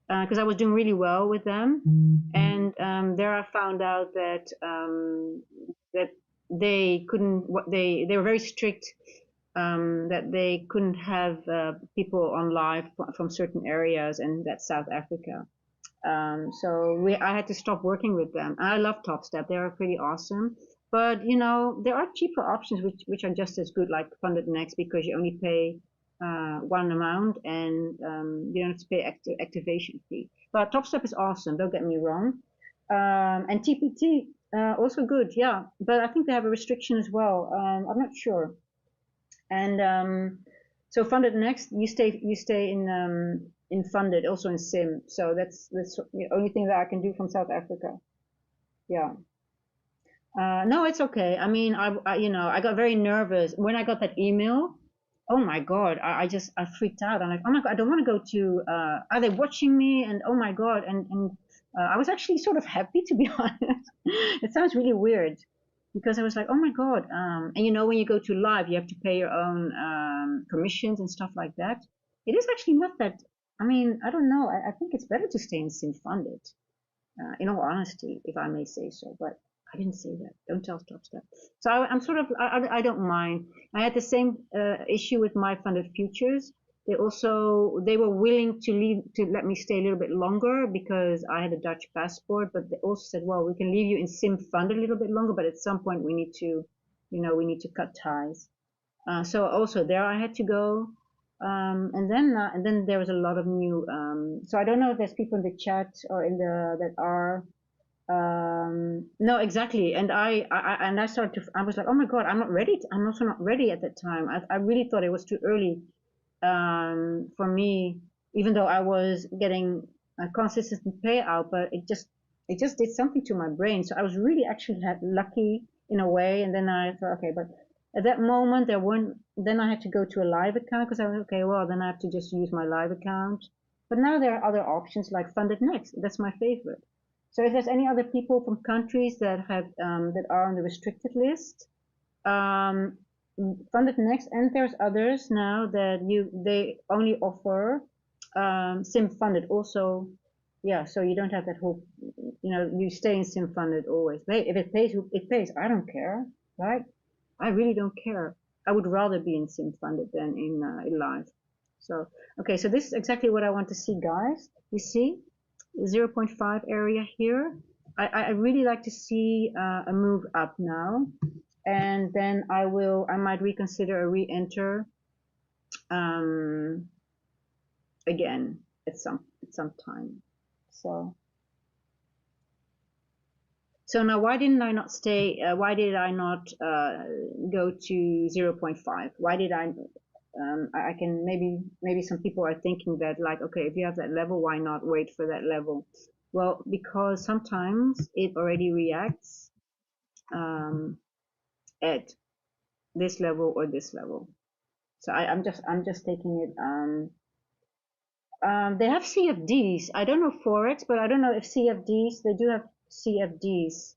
because I was doing really well with them. And there I found out that that they couldn't. They were very strict. That they couldn't have people on live from certain areas, and that's South Africa. So I had to stop working with them. I love TopStep; they are pretty awesome. But you know, there are cheaper options which are just as good, like Funded Next, because you only pay one amount and you don't have to pay activation fee. But TopStep is awesome. Don't get me wrong. And TPT also good, yeah. But I think they have a restriction as well. I'm not sure. And so Funded Next, you stay in Funded, also in Sim. So that's the only thing that I can do from South Africa. Yeah. No, it's okay. I mean, I got very nervous when I got that email. Oh my God, I freaked out. I'm like, oh my God, I don't want to go to, are they watching me? And oh my God. And I was actually sort of happy, to be honest. It sounds really weird because I was like, oh my God. And you know, when you go to live, you have to pay your own commissions and stuff like that. It is actually not that, I mean, I don't know. I think it's better to stay in Sim funded, in all honesty, if I may say so. But I didn't say that. Don't tell StopStep. So I'm sort of, I don't mind. I had the same issue with my funded futures. They were willing to let me stay a little bit longer because I had a Dutch passport, but they also said, well, we can leave you in Sim Fund a little bit longer, but at some point we need to, we need to cut ties. So also there I had to go. And then there was a lot of new. So I don't know if there's people in the chat or in the that are no, exactly. And I started to, I was like, oh my God, I'm not ready. I'm also not ready at that time. I really thought it was too early for me, even though I was getting a consistent payout, but it just did something to my brain. So I was really actually lucky in a way. And then I thought, okay, but at that moment then I had to go to a live account because I was, okay, well, then I have to just use my live account. But now there are other options like Funded Next. That's my favorite. So if there's any other people from countries that are on the restricted list, um, Funded Next, and there's others now that they only offer sim funded also. Yeah, so you don't have that whole, you stay in sim funded always. Hey, if it pays, it pays. I don't care, right? I really don't care. I would rather be in sim funded than in live. So okay, so this is exactly what I want to see, guys. You see, 0.5 area here. I really like to see a move up now, and then I might reconsider a re-enter again at some time. So now why didn't I not stay? Why did I not go to 0.5? Why did I can maybe some people are thinking that, like, okay, if you have that level, why not wait for that level? Well, because sometimes it already reacts at this level or this level. So I'm just taking it. They have CFDs. I don't know Forex, but I don't know if CFDs. They do have CFDs,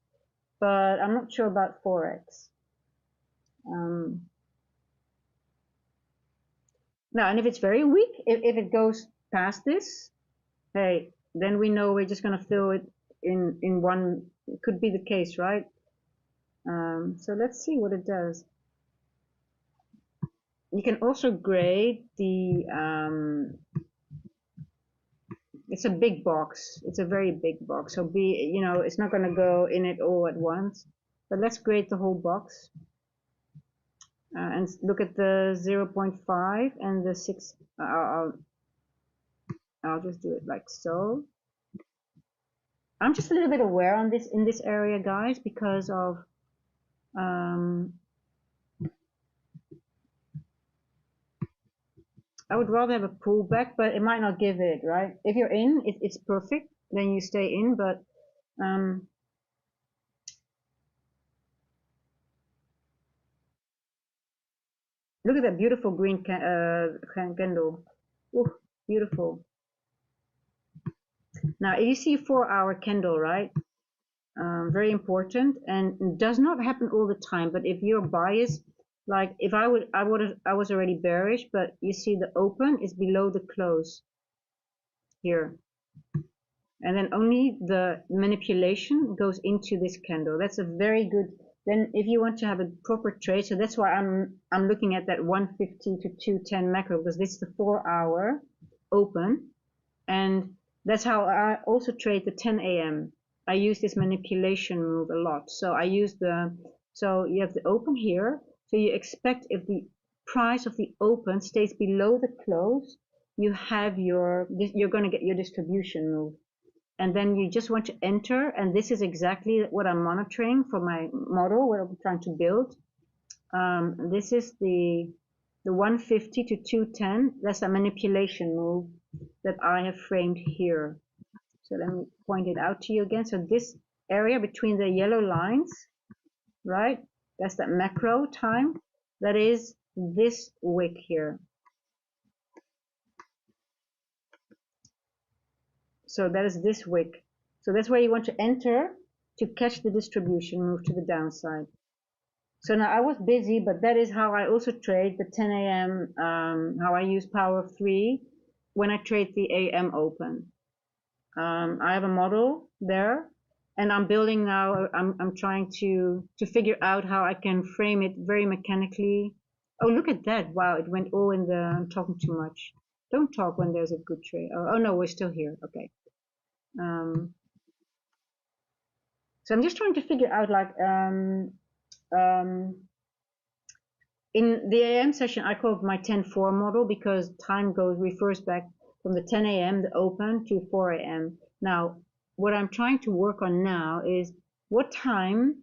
but I'm not sure about Forex. Now, and if it's very weak, if it goes past this, hey, then we know we're just going to fill it in one. It could be the case, right? So let's see what it does. You can also grade the. It's a big box. It's a very big box. So it's not going to go in it all at once. But let's grade the whole box. And look at the 0.5 and the 6. I'll just do it like so. I'm just a little bit aware on this in this area, guys, because of I would rather have a pullback, but it might not give it, right? If you're in, it's perfect, then you stay in, but look at that beautiful green candle. Ooh, beautiful. Now, you see 4-hour candle, right? Very important, and it does not happen all the time. But if you're biased, like if I was already bearish, but you see the open is below the close here, and then only the manipulation goes into this candle. That's a very good. Then if you want to have a proper trade, so that's why I'm looking at that 150 to 210 macro, because this is the 4-hour open, and that's how I also trade the 10 a.m. I use this manipulation move a lot. So I use so you have the open here. So you expect if the price of the open stays below the close, you're going to get your distribution move. And then you just want to enter, and this is exactly what I'm monitoring for my model, what I'm trying to build. This is the 150 to 210. That's a manipulation move that I have framed here. So let me point it out to you again. So this area between the yellow lines, right? That's that macro time. That is this wick here. So that is this wick. So that's where you want to enter to catch the distribution move to the downside. So now I was busy, but that is how I also trade the 10 a.m. How I use power of 3 when I trade the AM open. I have a model there, and I'm building now. I'm trying to figure out how I can frame it very mechanically. Oh, look at that! Wow, it went all in the. I'm talking too much. Don't talk when there's a good trade. Oh no, we're still here. Okay. So I'm just trying to figure out like in the AM session, I call it my 10-4 model because time refers back from the 10 a.m. the open to 4 a.m. Now, what I'm trying to work on now is what time.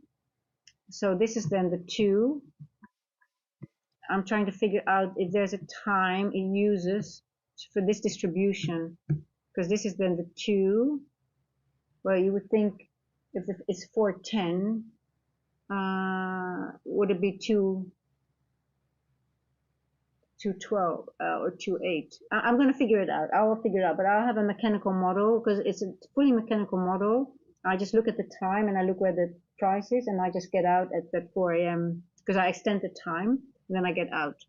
So this is then the 2. I'm trying to figure out if there's a time it uses for this distribution, because this is then the 2. Well, you would think if it's 410, would it be 212 or 28? I'm going to figure it out. I will figure it out, but I'll have a mechanical model because it's a fully mechanical model. I just look at the time and I look where the price is, and I just get out at that 4 a.m. because I extend the time and then I get out.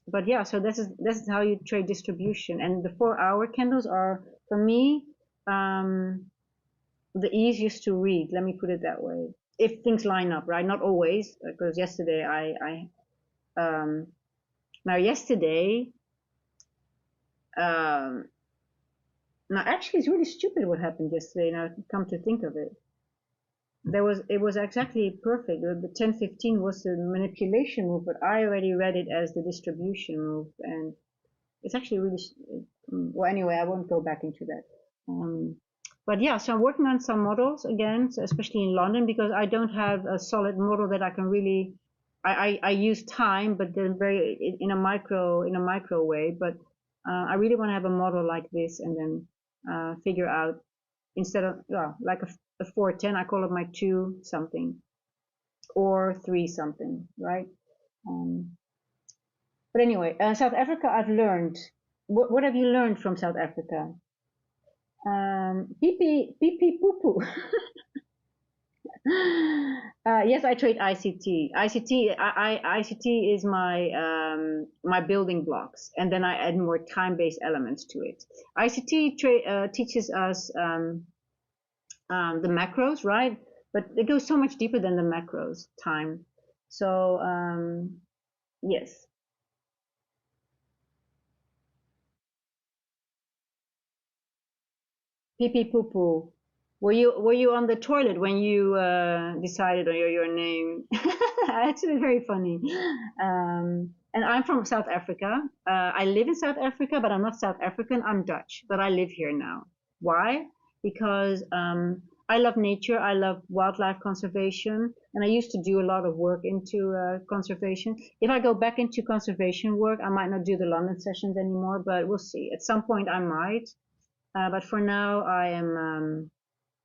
But yeah, so this is how you trade distribution, and the 4-hour candles are for me the easiest to read. Let me put it that way. If things line up, right? Not always, because yesterday now yesterday, now actually it's really stupid what happened yesterday. Now come to think of it, it was exactly perfect. The 10-15 was the manipulation move, but I already read it as the distribution move, and it's actually really well. Anyway, I won't go back into that. But yeah, so I'm working on some models again, so especially in London, because I don't have a solid model that I can really. I use time, but then in a micro way. But I really want to have a model like this, and then figure out instead of like a 410, I call it my 2 something or 3 something, right? But anyway, South Africa, I've learned. What have you learned from South Africa? Pee pee poo poo. Yes, I trade ICT. ICT is my my building blocks, and then I add more time-based elements to it. ICT teaches us the macros, right? But it goes so much deeper than the macros time. So yes. Pee pee poo poo. Were you on the toilet when you decided on your name? Actually, very funny. And I'm from South Africa. I live in South Africa, but I'm not South African. I'm Dutch, but I live here now. Why? Because I love nature. I love wildlife conservation, and I used to do a lot of work into conservation. If I go back into conservation work, I might not do the London sessions anymore, but we'll see. At some point, I might. But for now,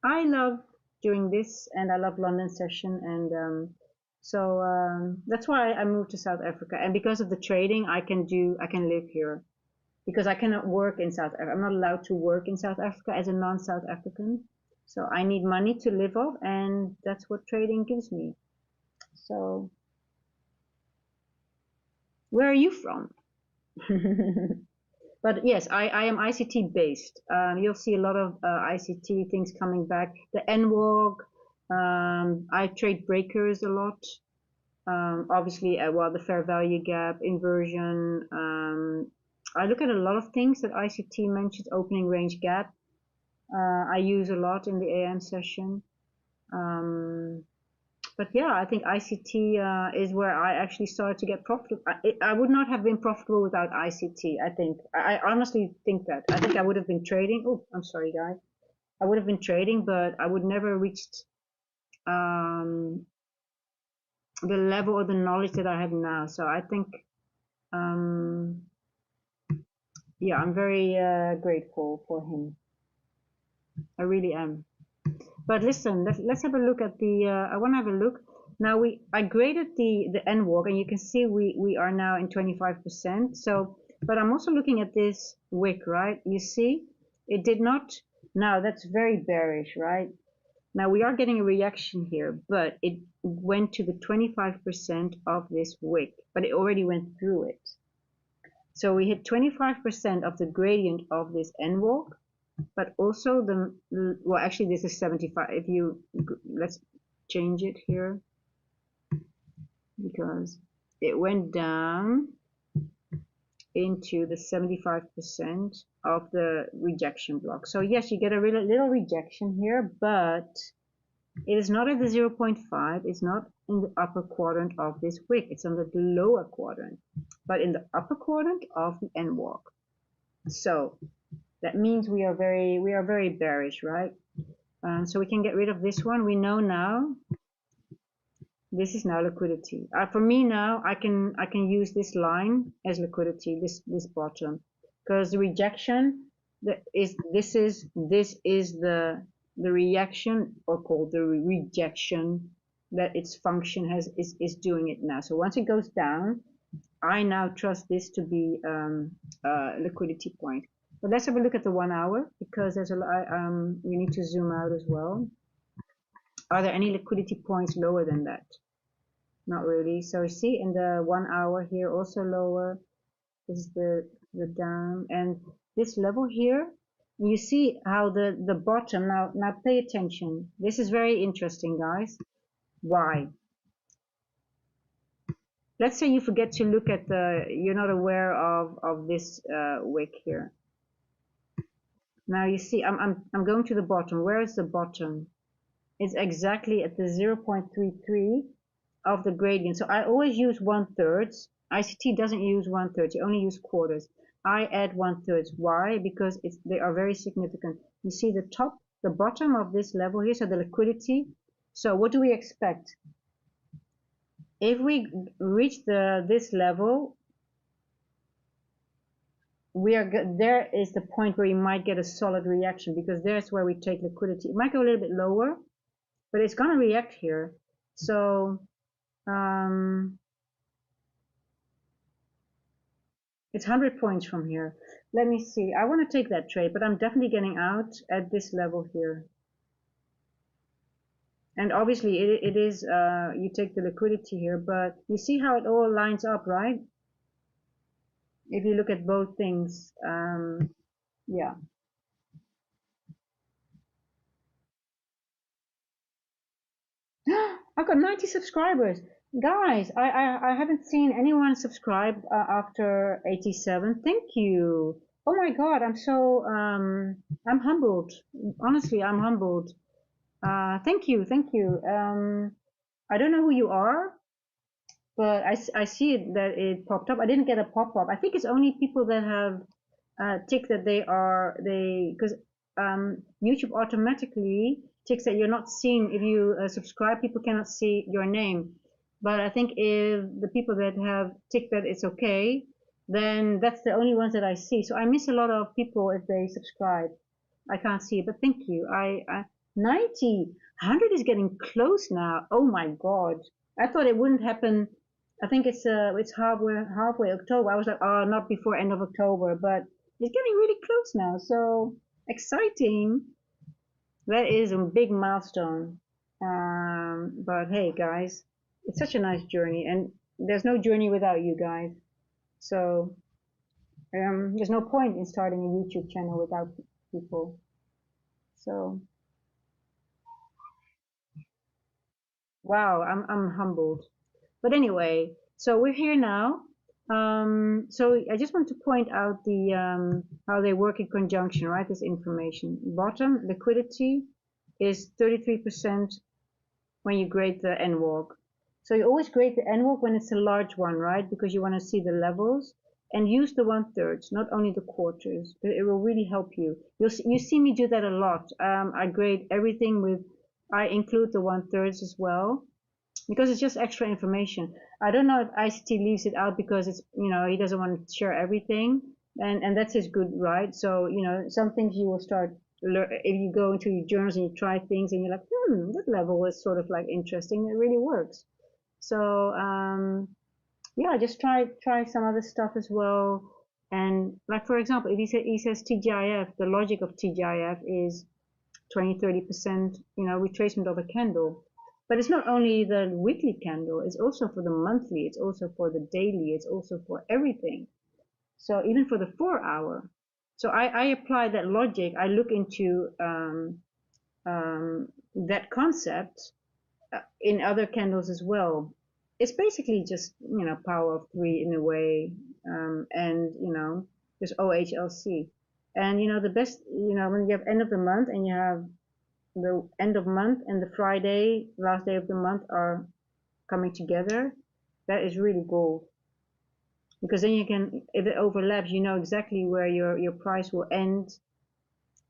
I love doing this, and I love London session, and so that's why I moved to South Africa. And because of the trading, I can live here. because I cannot work in South Africa. I'm not allowed to work in South Africa as a non-South African. So I need money to live off, and that's what trading gives me. So, where are you from? But yes, I am ICT based. You'll see a lot of ICT things coming back. The NWOG, I trade breakers a lot. Obviously, well, the fair value gap, inversion. I look at a lot of things that ICT mentions, opening range gap. I use a lot in the AM session. But yeah, I think ICT is where I actually started to get profitable. I would not have been profitable without ICT. I think I honestly think that. I think I would have been trading. Oh, I'm sorry, guys. I would have been trading, but I would never reached the level or the knowledge that I have now. So I think, yeah, I'm very grateful for him. I really am. But listen, let's have a look at the. I want to have a look. Now I graded the NWOG, and you can see we are now in 25%. So, but I'm also looking at this wick, right? You see, it did not. Now that's very bearish, right? Now we are getting a reaction here, but it went to the 25% of this wick, but it already went through it. So we hit 25% of the gradient of this NWOG, but also well, actually this is 75. If you, let's change it here, because it went down into the 75% of the rejection block. So yes, you get a little rejection here, but it is not at the 0.5. It's not in the upper quadrant of this wick. It's on the lower quadrant, but in the upper quadrant of the NWOG. So that means we are very bearish, right? So we can get rid of this one. We know now this is now liquidity. For me now, I can use this line as liquidity, this bottom, because the rejection this is the reaction, or called the rejection, that its function is doing it now. So once it goes down, I now trust this to be a liquidity point. But let's have a look at the 1 hour, because there's we need to zoom out as well. Are there any liquidity points lower than that? Not really. So you see in the 1 hour here, also lower. This is the down, and this level here, you see how the bottom, now pay attention. This is very interesting, guys. Why? Let's say you forget to look at you're not aware of this wick here. Now you see, I'm going to the bottom. Where is the bottom? It's exactly at the 0.33 of the gradient. So I always use 1/3. ICT doesn't use 1/3. You only use quarters. I add 1/3. Why? Because they are very significant. You see the bottom of this level here, so the liquidity. So what do we expect? If we reach this level, there is the point where you might get a solid reaction, because there's where we take liquidity. It might go a little bit lower, but it's going to react here. So it's 100 points from here. Let me see. I want to take that trade, but I'm definitely getting out at this level here. And obviously it is, you take the liquidity here, but you see how it all lines up, right? If you look at both things, yeah. I've got 90 subscribers. Guys, I haven't seen anyone subscribe after 87. Thank you. Oh my God, I'm so, I'm humbled. Honestly, I'm humbled. Thank you, thank you. I don't know who you are, but I see it, that it popped up. I didn't get a pop-up. I think it's only people that have ticked that because YouTube automatically ticks that you're not seen. If you subscribe, people cannot see your name. But I think if the people that have ticked that it's okay, then that's the only ones that I see. So I miss a lot of people if they subscribe. I can't see it, but thank you. 90, 100 is getting close now. Oh my God. I thought it wouldn't happen I think it's halfway October. I was like, oh, not before end of October, but it's getting really close now. So exciting. That is a big milestone. But hey, guys, it's such a nice journey, and there's no journey without you guys. So there's no point in starting a YouTube channel without people. So wow, I'm humbled. But anyway, so we're here now. So I just want to point out the how they work in conjunction, right? This information. Bottom liquidity is 33% when you grade the NWOG. So you always grade the NWOG when it's a large one, right? Because you want to see the levels and use the 1/3, not only the quarters. It will really help you. You see me do that a lot. I grade everything with, I include the 1/3 as well because it's just extra information. I don't know if ICT leaves it out because it's, he doesn't want to share everything, and that's his good right. So, some things you will start if you go into your journals and you try things and you're like, that level is sort of like interesting. It really works. So, yeah, just try some other stuff as well. And like for example, if he says TGIF, the logic of TGIF is 20-30%, retracement of a candle. But it's not only the weekly candle, it's also for the monthly, it's also for the daily, it's also for everything. So even for the 4 hour. So I apply that logic, I look into that concept in other candles as well. It's basically just, power of three in a way, and, there's OHLC. And, the best, when you have end of the month and you have the end of month and the Friday, last day of the month are coming together, that is really gold. Because then you can, if it overlaps, you know exactly where your price will end,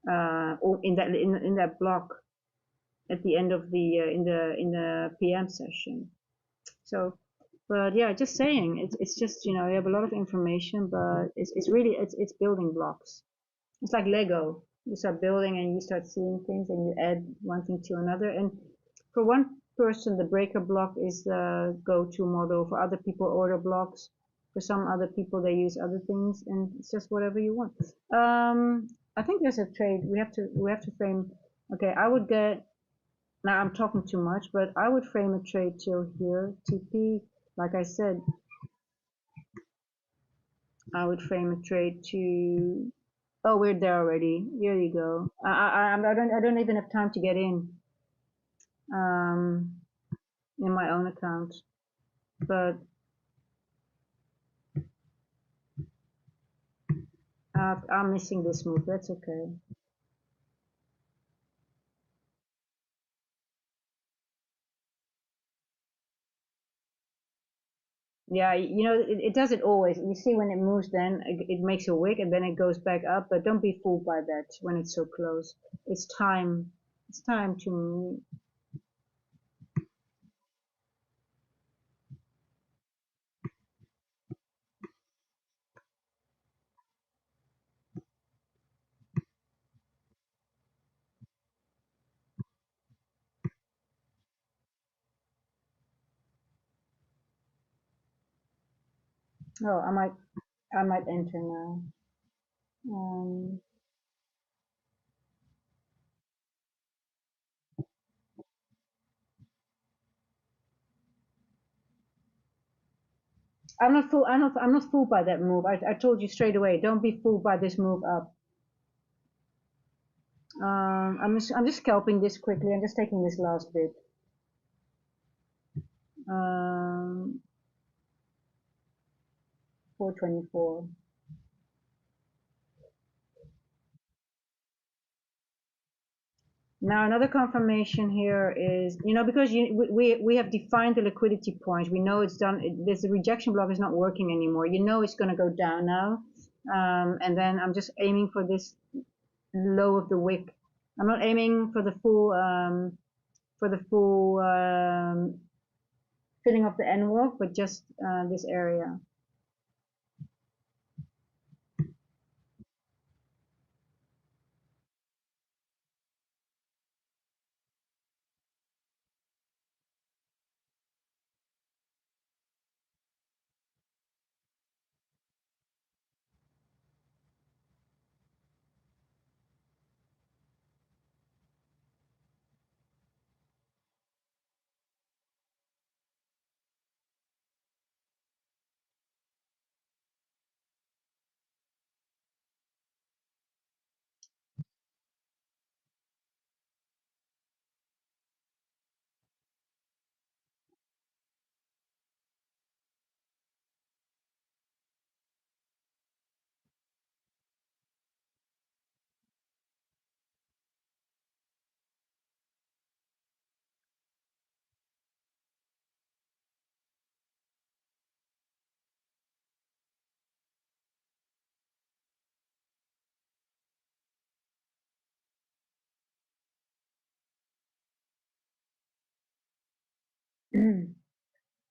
or in that block at the end of the in the PM session. So, but yeah, just saying, it's just, you have a lot of information, but it's really it's building blocks. It's like Lego. You start building and you start seeing things and you add one thing to another. And for one person, the breaker block is the go-to model. For other people, order blocks. For some other people, they use other things, and it's just whatever you want. I think there's a trade. We have to frame. Okay, I would get. Now I'm talking too much, but I would frame a trade till here. TP, like I said, I would frame a trade to. Oh, we're there already. Here you go. I don't even have time to get um, in my own account, but I'm missing this move. That's okay. Yeah, it does it always. You see when it moves, then it makes a wick and then it goes back up. But don't be fooled by that when it's so close. It's time. It's time to move. Oh, I might enter now. Um, I'm not fooled by that move. I told you straight away. Don't be fooled by this move up. I'm just scalping this quickly. I'm just taking this last bit. Um, 424. Now another confirmation here is, because we have defined the liquidity point. We know it's done. This rejection block is not working anymore. You know it's going to go down now. And then I'm just aiming for this low of the wick. I'm not aiming for the full filling of the N walk, but just this area.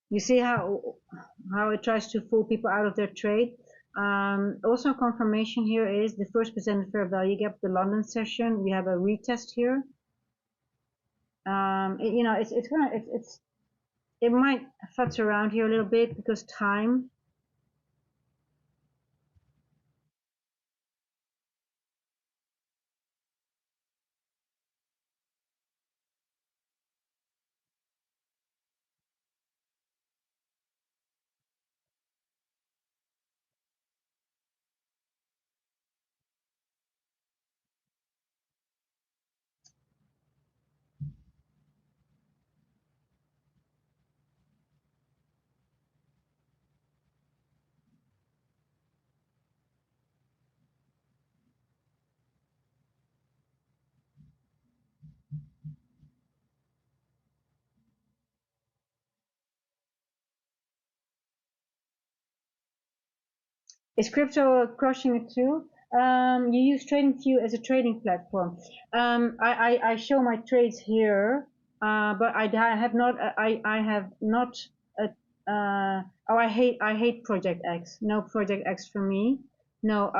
You see how it tries to fool people out of their trade. Also confirmation here is the first presented fair value gap, the London session. We have a retest here. You know, it might futz around here a little bit because time. Is crypto crushing it too? You use TradingView as a trading platform. I show my trades here, but I have not. I have not. Oh, I hate Project X. No Project X for me. No.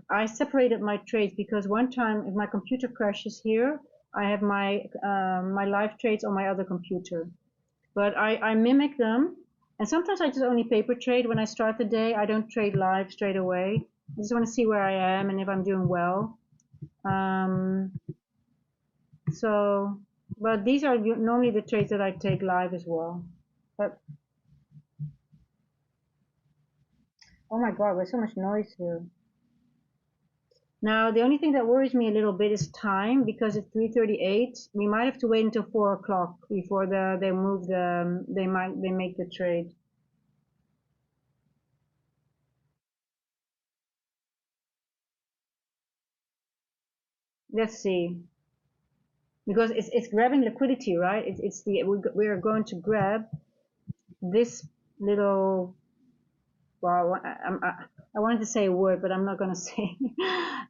I separated my trades because one time if my computer crashes here, I have my live trades on my other computer. But I mimic them. And sometimes I just only paper trade when I start the day. I don't trade live straight away. I just want to see where I am and if I'm doing well. Um, so, but these are normally the trades that I take live as well. But, oh my God, there's so much noise here. Now, the only thing that worries me a little bit is time because it's 3:38. We might have to wait until 4 o'clock before they move they make the trade. Let's see. Because it's grabbing liquidity, right? It's the we are going to grab this little. Well, I wanted to say a word, but I'm not going to say.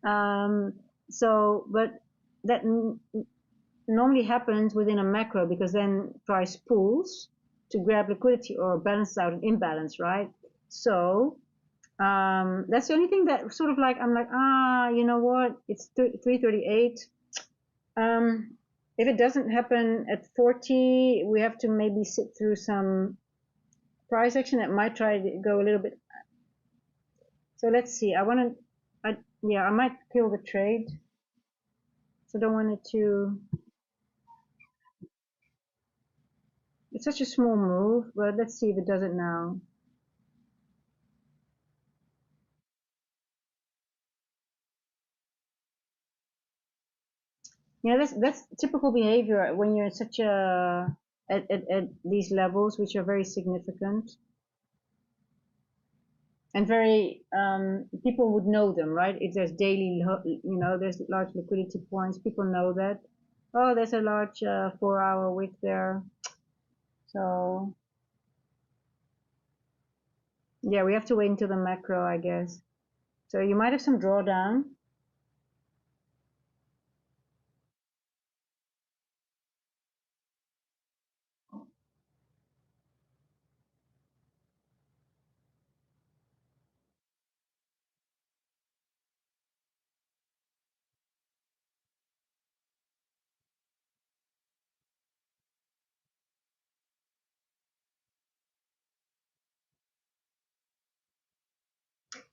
But that normally happens within a macro because then price pulls to grab liquidity or balances out an imbalance, right? So that's the only thing that sort of like I'm like, you know what? It's 3:38. If it doesn't happen at 40, we have to maybe sit through some price action that might try to go a little bit. So let's see. Yeah, I might kill the trade. So I don't want it to. It's such a small move, but let's see if it does it now. Yeah, that's typical behavior when you're such a at these levels, which are very significant and very people would know them, right? If there's daily, there's large liquidity points, people know that. Oh, there's a large 4-hour wick there. So yeah, we have to wait until the macro, I guess. So you might have some drawdown.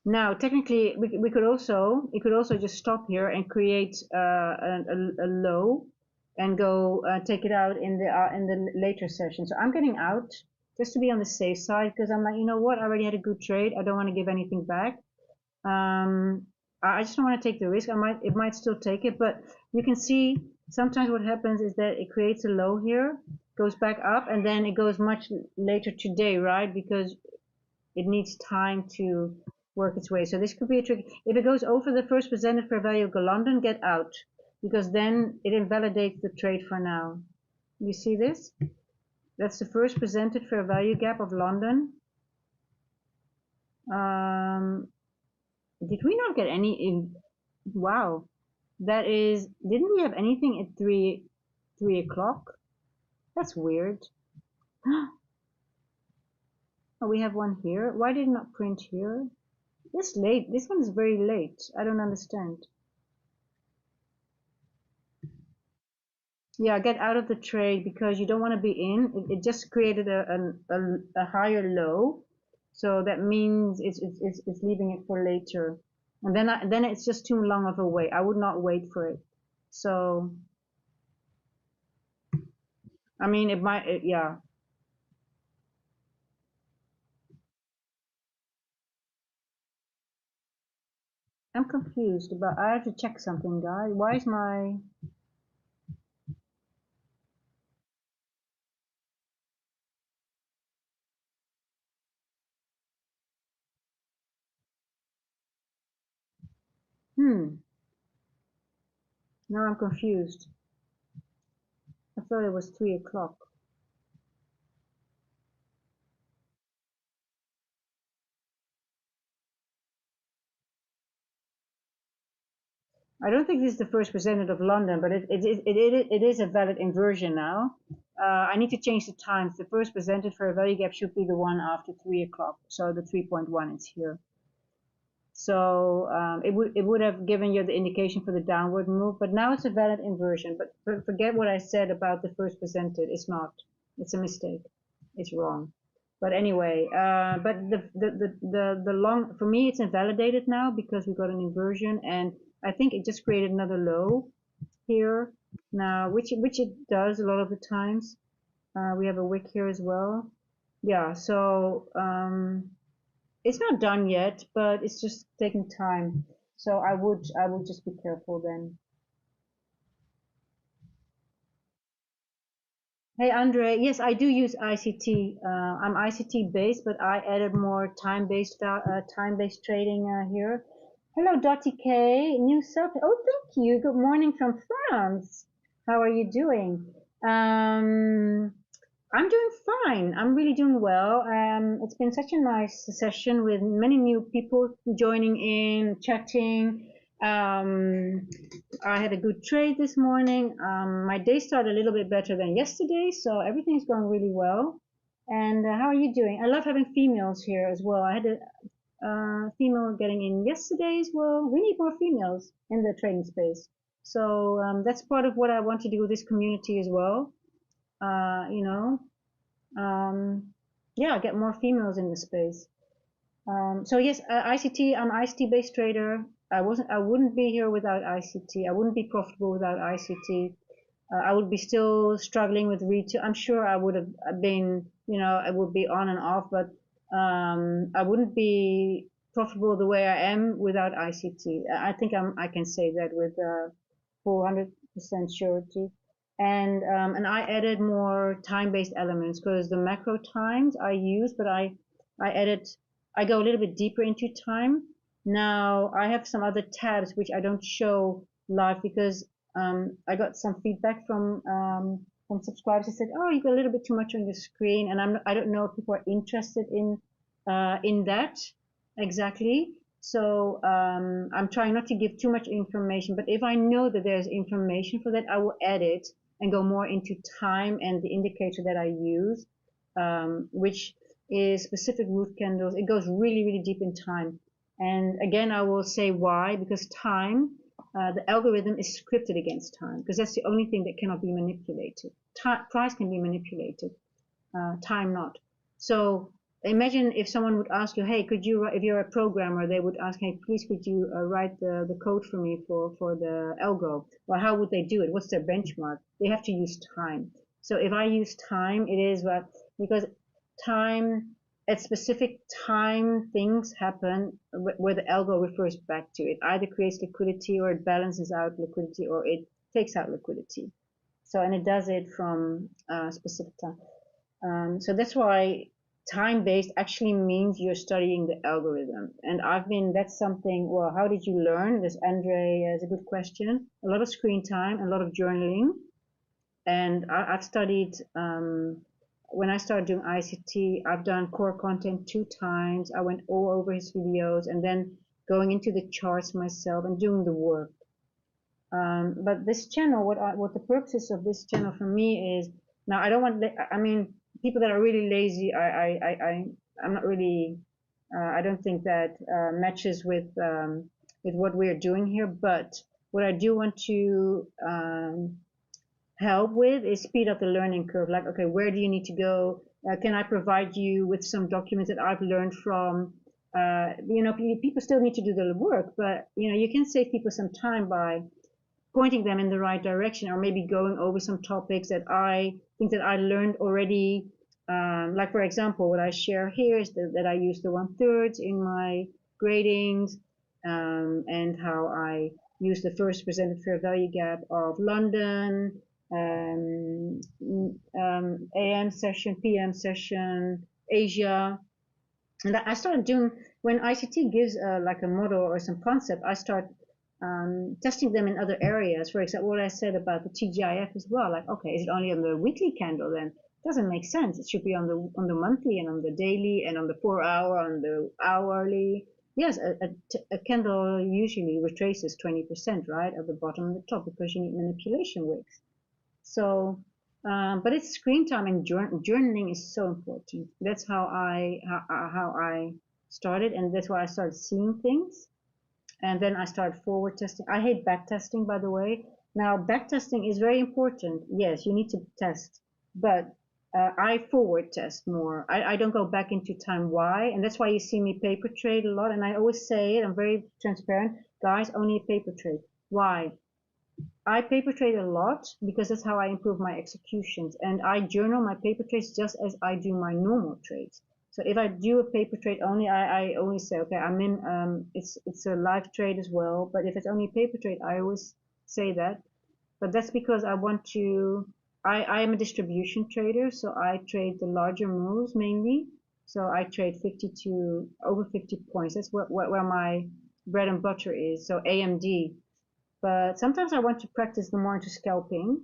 Now, technically, we could also just stop here and create a low and go take it out in the later session. So I'm getting out just to be on the safe side because I'm like, you know what? I already had a good trade. I don't want to give anything back. I just don't want to take the risk. It might still take it, but you can see sometimes what happens is that it creates a low here, goes back up, and then it goes much later today, right? Because it needs time to work its way. So this could be a trick. If it goes over the first presented fair value of London, get out, because then it invalidates the trade for now. You see this? That's the first presented fair value gap of London. Did we not get any in? Wow, that is. Didn't we have anything at 3 o'clock? That's weird. Oh, we have one here. Why did it not print here? This late. This one is very late. I don't understand. Yeah, get out of the trade because you don't want to be in. It just created a higher low, so that means it's leaving it for later, and then it's just too long of a wait. I would not wait for it. So I mean, it might. Yeah, I'm confused about. I have to check something, guys. Why is my hmm? Now I'm confused. I thought it was 3 o'clock. I don't think this is the first presented of London, but it is a valid inversion now. I need to change the times. The first presented for a value gap should be the one after 3 o'clock. So the 3.1 is here. So it would have given you the indication for the downward move, but now it's a valid inversion. But forget what I said about the first presented. It's not. It's a mistake. It's wrong. But anyway, but the long for me it's invalidated now because we got an inversion, and I think it just created another low here now, which it does a lot of the times. We have a wick here as well. Yeah, so it's not done yet, but it's just taking time. So I would just be careful then. Hey Andre, yes, I do use ICT. I'm ICT based, but I added more time-based trading here. Hello, Dottie K, new sub. Oh, thank you. Good morning from France. How are you doing? I'm doing fine. I'm really doing well. It's been such a nice session with many new people joining in, chatting. I had a good trade this morning. My day started a little bit better than yesterday, so everything's going really well. And how are you doing? I love having females here as well. I had a female getting in yesterday as well. We need more females in the trading space. So that's part of what I want to do with this community as well. Uh, you know, um, yeah, get more females in the space. So yes, ICT. I'm an ICT based trader. I wouldn't be here without ICT. I wouldn't be profitable without ICT. I would be still struggling with retail. I'm sure I would have been, I would be on and off, but I wouldn't be profitable the way I am without ICT. I think I can say that with 400% surety. And I added more time-based elements because the macro times I use, but I go a little bit deeper into time. Now I have some other tabs which I don't show live because I got some feedback from subscribers who said, "Oh, you got a little bit too much on your screen," and I don't know if people are interested in that exactly. So I'm trying not to give too much information, but if I know that there's information for that, I will add it and go more into time and the indicator that I use, which is specific root candles. It goes really, really deep in time. And again, I will say why, because time, the algorithm is scripted against time, because that's the only thing that cannot be manipulated. Price can be manipulated, time not. So imagine if someone would ask you, hey, could you, if you're a programmer, they would ask, hey, please could you write the code for me for the algo? Well, how would they do it? What's their benchmark? They have to use time. So if I use time, it is what, because time, at specific time, things happen where the algo refers back to it. Either creates liquidity or it balances out liquidity or it takes out liquidity. So, and it does it from specific time. So that's why time-based actually means you're studying the algorithm. And that's something, well, how did you learn? This Andre is a good question. A lot of screen time, a lot of journaling. And I've studied, when I started doing ICT, I've done core content 2 times. I went all over his videos and then going into the charts myself and doing the work. But this channel, what the purpose of this channel for me is, now I don't want, I mean, people that are really lazy, I'm not really, I don't think that matches with what we're doing here. But what I do want to help with is speed up the learning curve. Like, okay, where do you need to go? Can I provide you with some documents that I've learned from? People still need to do the work, but you can save people some time by pointing them in the right direction, or maybe going over some topics that I think that I learned already. Like, for example, what I share here is that I use the 1/3 in my gradings, and how I use the first presented fair value gap of London, AM session, PM session, Asia. And I started doing, when ICT gives like a model or some concept, I start testing them in other areas. For example, what I said about the TGIF as well, like, okay, is it only on the weekly candle then? It doesn't make sense. It should be on the monthly and on the daily and on the 4 hour, on the hourly. Yes, a candle usually retraces 20%, right, at the bottom and the top, because you need manipulation wicks. So, but it's screen time, and journaling is so important. That's how I started, and that's why I started seeing things. And then I started forward testing. I hate back testing, by the way. Now, back testing is very important. Yes, you need to test, but I forward test more. I don't go back into time. Why? And that's why you see me paper trade a lot. And I always say it, I'm very transparent. Guys, only a paper trade. Why? I paper trade a lot because that's how I improve my executions. And I journal my paper trades just as I do my normal trades. So if I do a paper trade only, I always say, okay, I'm in, it's a live trade as well. But if it's only a paper trade, I always say that. But that's because I want to, I am a distribution trader, so I trade the larger moves mainly. So I trade 50 to over 50 points. That's where my bread and butter is. So AMD. But sometimes I want to practice the more into scalping,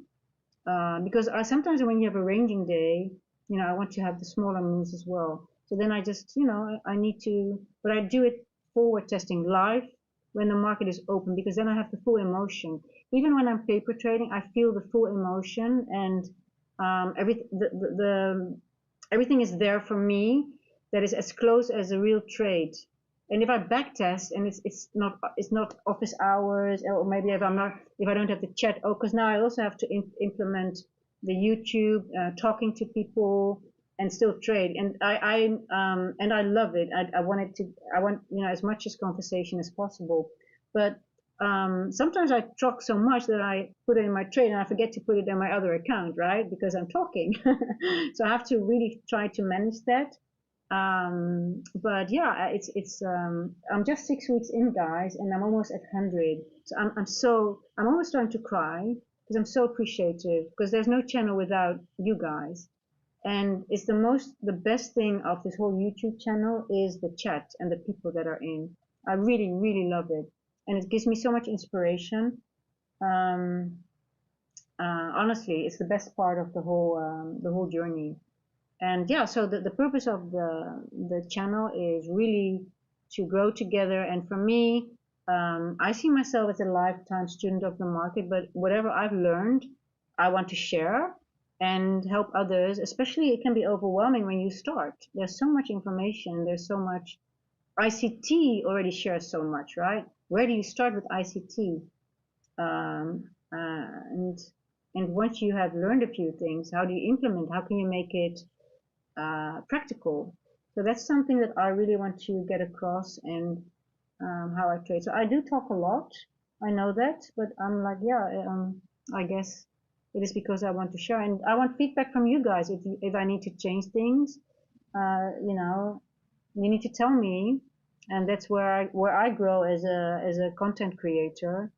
because sometimes when you have a ranging day, I want to have the smaller moves as well. So then I just, I need to, but I do it forward testing live when the market is open, because then I have the full emotion. Even when I'm paper trading, I feel the full emotion, and everything is there for me that is as close as a real trade. And if I backtest and it's not office hours, or maybe if I don't have the chat, because now I also have to implement the YouTube, talking to people and still trade, and I love it. I want as much as conversation as possible, but sometimes I talk so much that I put it in my trade and I forget to put it in my other account, right? Because I'm talking. So I have to really try to manage that. But yeah, I'm just 6 weeks in, guys, and I'm almost at 100. So I'm almost starting to cry because I'm so appreciative, because there's no channel without you guys. And it's the best thing of this whole YouTube channel is the chat and the people that are in. I really, really love it. And it gives me so much inspiration. Honestly, it's the best part of the whole journey. And yeah, so the purpose of the channel is really to grow together. And for me, I see myself as a lifetime student of the market, but whatever I've learned, I want to share and help others. Especially, it can be overwhelming when you start. There's so much information. There's so much. ICT already shares so much, right? Where do you start with ICT? And once you have learned a few things, how do you implement? How can you make it practical? So that's something that I really want to get across, and how I trade. So I do talk a lot, I know that, but I'm like, yeah, I guess it is because I want to share, and I want feedback from you guys. If I need to change things, you need to tell me, and that's where I grow as a content creator.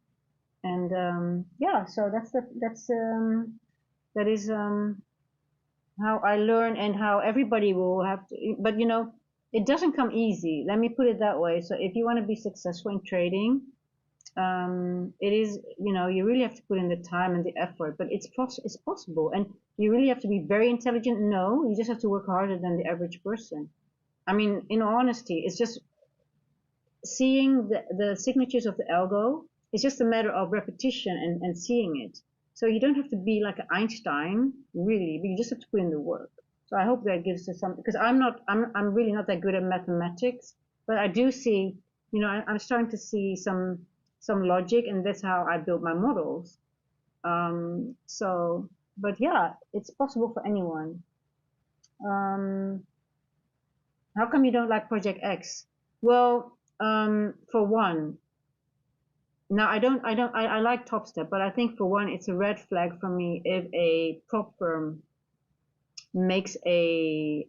And yeah, so that is how I learn, and how everybody will have to. But it doesn't come easy. Let me put it that way. So if you want to be successful in trading, it is, you really have to put in the time and the effort. But it's possible, and you really have to be very intelligent. No, you just have to work harder than the average person. I mean, in all honesty, it's just seeing the signatures of the algo. It's just a matter of repetition and seeing it. So you don't have to be like Einstein, really, but you just have to put in the work. So I hope that gives us some, because I'm really not that good at mathematics, but I do see, I'm starting to see some logic, and that's how I build my models. So, but yeah, it's possible for anyone. How come you don't like Project X? Well, for one, now I like Top Step, but I think for one, it's a red flag for me if a prop firm makes a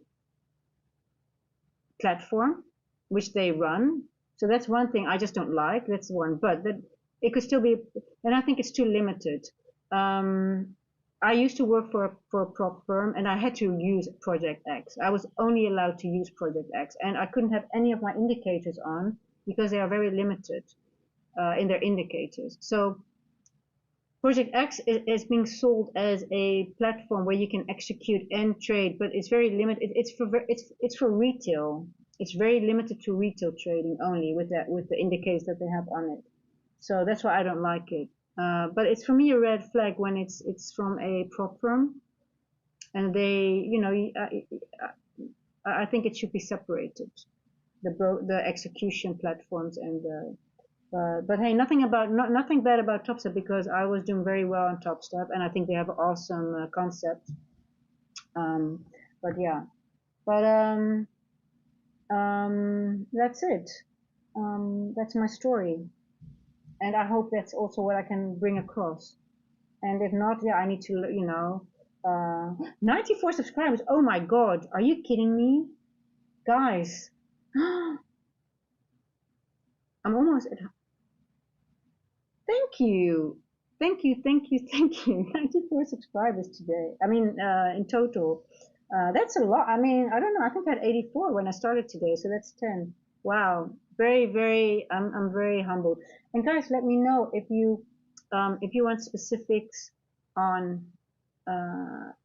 platform which they run. So that's one thing I just don't like. That's one, but that it could still be, and I think it's too limited. I used to work for a prop firm, and I had to use Project X. I was only allowed to use Project X, and I couldn't have any of my indicators on because they are very limited in their indicators. So Project X is being sold as a platform where you can execute and trade, but it's very limited. It's for retail. It's very limited to retail trading only with the indicators that they have on it. So that's why I don't like it. But it's for me a red flag when it's from a prop firm, and I think it should be separated. The execution platforms and the but hey, nothing bad about Topstep, because I was doing very well on Topstep, and I think they have an awesome concept. But yeah, but that's it. That's my story, and I hope that's also what I can bring across. And if not, yeah, I need to, 94 subscribers. Oh my God, are you kidding me, guys? I'm almost at. Thank you. Thank you, thank you, thank you. 94 subscribers today. I mean, in total. That's a lot. I mean, I don't know. I think I had 84 when I started today, so that's 10. Wow. Very, very, I'm very humbled. And guys, let me know if you want specifics on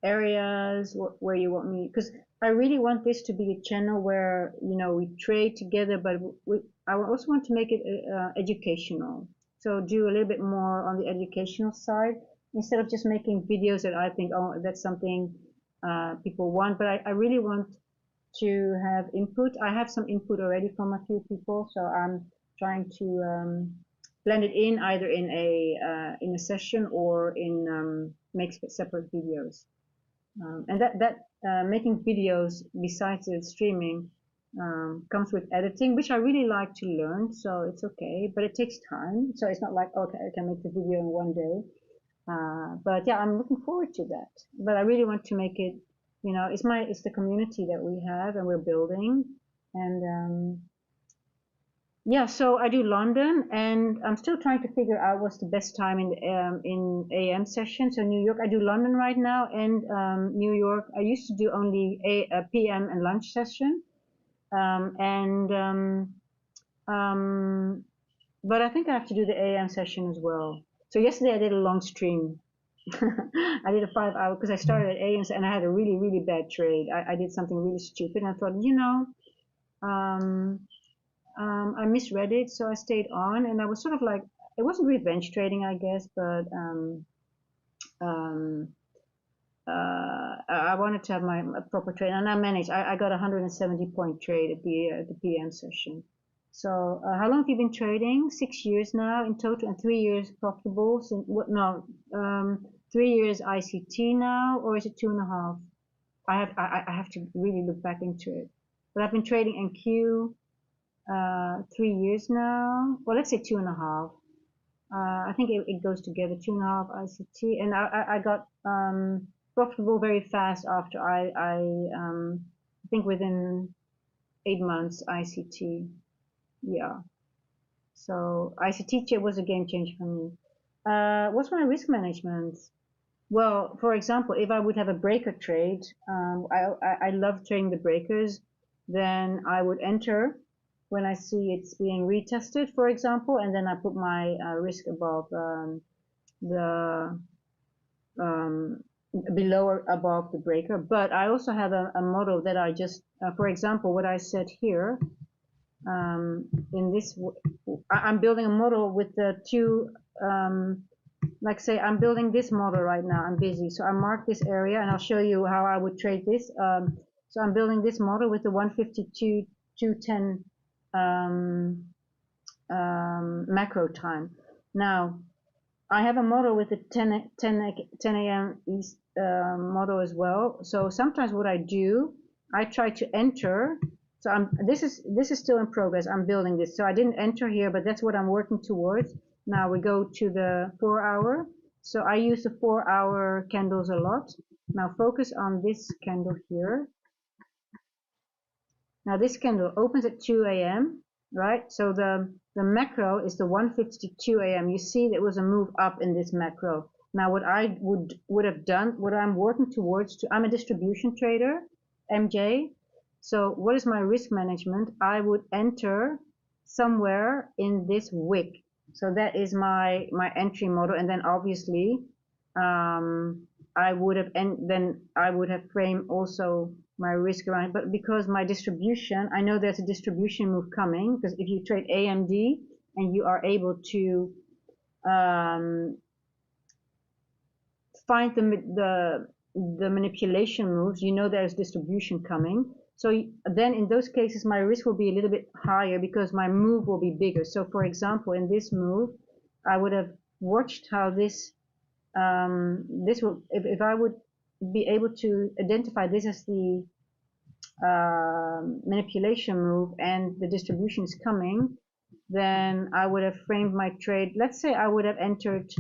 areas where you want me, because I really want this to be a channel where, we trade together, but I also want to make it educational. So do a little bit more on the educational side instead of just making videos that I think, oh, that's something people want. But I really want to have input. I have some input already from a few people, so I'm trying to blend it in either in a session or in make separate videos. And that making videos besides the streaming comes with editing, which I really like to learn, so it's okay, but it takes time. So it's not like, okay, I can make the video in one day. But yeah, I'm looking forward to that. But I really want to make it, it's the community that we have and we're building. And yeah, so I do London, and I'm still trying to figure out what's the best time in AM session. So New York, I do London right now, and New York, I used to do only a PM and lunch session. But I think I have to do the AM session as well. So yesterday I did a long stream. I did a 5 hour because I started at AM and I had a really, really bad trade. I did something really stupid, and I thought, I misread it, so I stayed on, and I was sort of like, it wasn't revenge trading, I guess, but I wanted to have my proper trade, and I managed. I got a 170-point trade at the PM session. So how long have you been trading? 6 years now in total, and 3 years profitable. Since what? No, 3 years ICT now, or is it 2.5? I have to really look back into it. But I've been trading NQ 3 years now. Well, let's say 2.5. I think it goes together, 2.5 ICT, and I got profitable very fast after I think within 8 months ICT. Yeah. So ICT was a game changer for me. What's my risk management? Well, for example, if I would have a breaker trade, I love trading the breakers, then I would enter when I see it's being retested, for example, and then I put my risk above below or above the breaker. But I also have a model that I just, for example, what I said here, in this, I'm building a model with the two like say I'm building this model right now, I'm busy, so I mark this area and I'll show you how I would trade this. So I'm building this model with the 152 210 macro time. Now I have a model with the 10 a.m. East model as well. So sometimes what I do, I try to enter. So this is still in progress. I'm building this. So I didn't enter here, but that's what I'm working towards. Now we go to the 4 hour. So I use the 4 hour candles a lot. Now focus on this candle here. Now this candle opens at 2 a.m., right? So the macro is the 152 a.m. You see there was a move up in this macro. Now what I would have done, what I'm working towards, I'm a distribution trader, MJ. So what is my risk management? I would enter somewhere in this wick. So that is my entry model, and then obviously I would have framed also my risk around, but because my distribution, I know there's a distribution move coming, because if you trade AMD and you are able to find the manipulation moves, you know there's distribution coming. So then in those cases, my risk will be a little bit higher because my move will be bigger. So for example, in this move, I would have watched how this will, if I would be able to identify this as the manipulation move and the distribution is coming, then I would have framed my trade. Let's say I would have entered,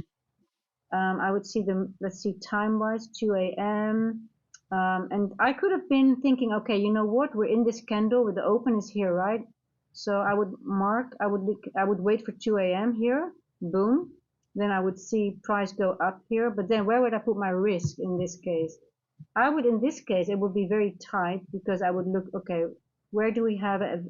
I would see them, let's see, time-wise, 2 a.m. And I could have been thinking, okay, you know what, we're in this candle with the open is here, right? So I would mark, I would wait for 2 a.m. here, boom. Then I would see price go up here, but then where would I put my risk in this case? I would, in this case, it would be very tight because I would look, okay, where do we have a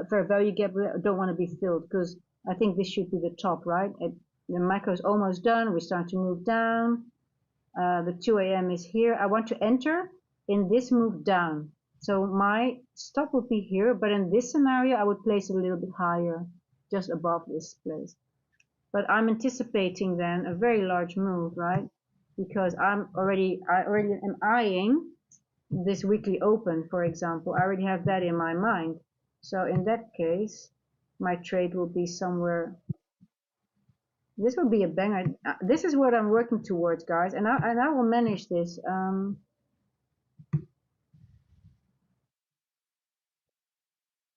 fair value gap? I don't want to be filled because I think this should be the top, right? The macro is almost done. We're starting to move down. The 2 a.m. is here. I want to enter in this move down. So my stop would be here, but in this scenario, I would place it a little bit higher, just above this place. But I'm anticipating then a very large move, right? Because I already am eyeing this weekly open, for example. I already have that in my mind. So in that case, my trade will be somewhere. This will be a banger. This is what I'm working towards, guys, and I will manage this.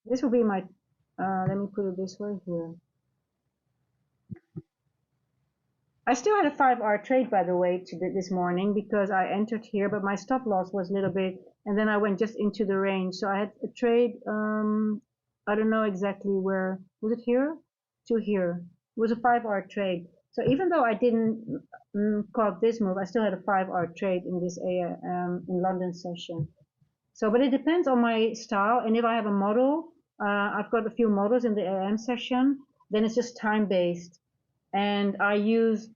This will be my. Let me put it this way here. I still had a 5-hour trade, by the way, this morning because I entered here, but my stop loss was a little bit, and then I went just into the range. So I had a trade. I don't know exactly where. Was it here? To here. It was a 5-hour trade. So even though I didn't caught this move, I still had a 5-hour trade in this in London session. So, but it depends on my style, and if I have a model, I've got a few models in the AM session. Then it's just time based, and I use.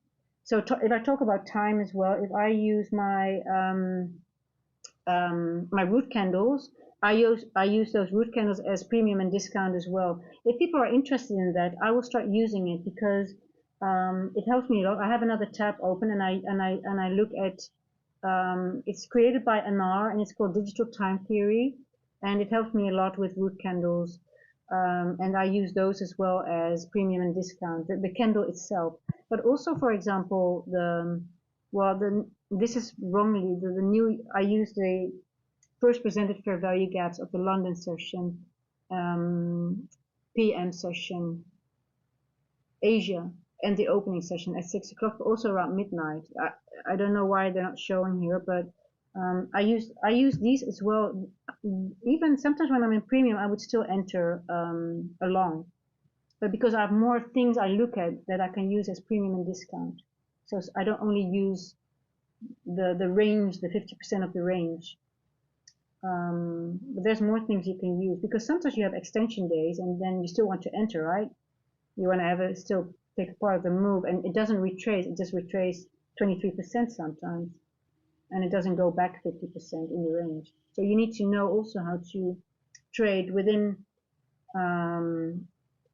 So if I talk about time as well, if I use my my root candles, I use those root candles as premium and discount as well. If people are interested in that, I will start using it because it helps me a lot. I have another tab open and I look at it's created by Anar and it's called Digital Time Theory, and it helps me a lot with root candles. And I use those as well as premium and discount, the candle itself. But also, for example, this is wrongly, the new, I use the first presented fair value gaps of the London session, PM session, Asia, and the opening session at 6 o'clock, also around midnight. I don't know why they're not showing here, but I use these as well. Even sometimes when I'm in premium, I would still enter along, but because I have more things I look at that I can use as premium and discount, so I don't only use the range, the 50% of the range. But there's more things you can use because sometimes you have extension days and then you still want to enter, right? You want to have it still take part of the move, and it doesn't retrace. It just retraces 23% sometimes, and it doesn't go back 50% in the range. So you need to know also how to trade within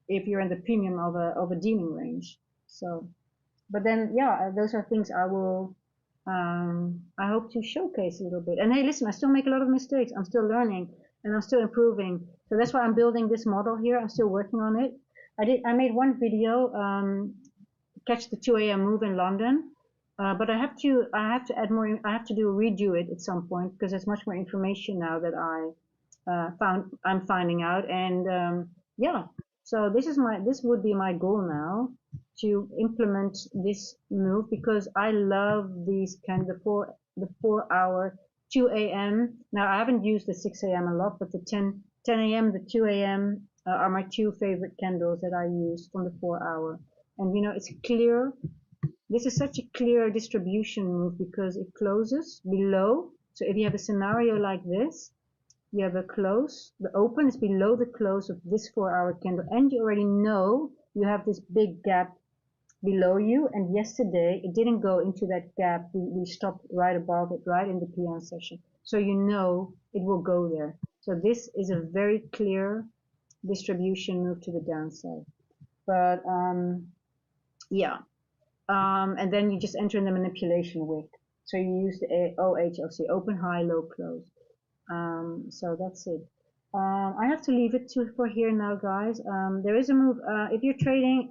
if you're in the premium of a dealing range. So, but then, yeah, those are things I will, I hope to showcase a little bit. And hey, listen, I still make a lot of mistakes. I'm still learning and I'm still improving. So that's why I'm building this model here. I'm still working on it. I made one video, catch the 2 a.m. move in London. But I have to add more, I have to redo it at some point because there's much more information now that I'm finding out. And yeah, so this would be my goal now to implement this move because I love these kind of the 4 hour 2 a.m. Now I haven't used the 6 a.m. a lot, but the 10 a.m., the 2 a.m. Are my two favorite candles that I use from the 4 hour. And it's clear. This is such a clear distribution move because it closes below. So if you have a scenario like this, you have a close, the open is below the close of this 4 hour candle, and you already know you have this big gap below you. And yesterday it didn't go into that gap. We stopped right above it, right in the PM session. So you know it will go there. So this is a very clear distribution move to the downside. But yeah, and then you just enter in the manipulation wick. So you use the OHLC, open, high, low, close. So that's it. I have to leave it for here now, guys. There is a move. If you're trading,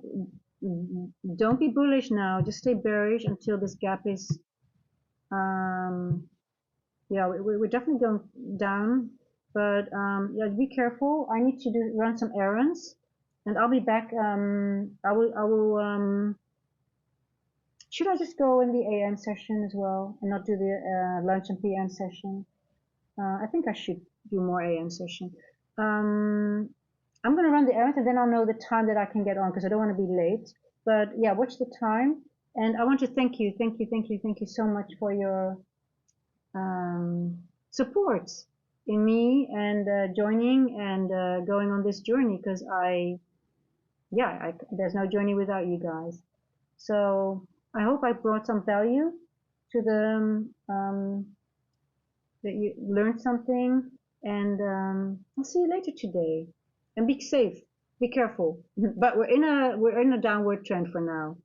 don't be bullish now. Just stay bearish until this gap is. Yeah, we're definitely going down, but yeah, be careful. I need to run some errands, and I'll be back. I will. Should I just go in the AM session as well and not do the lunch and PM session? I think I should do more AM session. I'm going to run the errands and then I'll know the time that I can get on because I don't want to be late. But yeah, watch the time. And I want to thank you so much for your support in me and joining and going on this journey because there's no journey without you guys. So I hope I brought some value to that you learned something, and I'll see you later today. And be safe, be careful. But we're in a downward trend for now.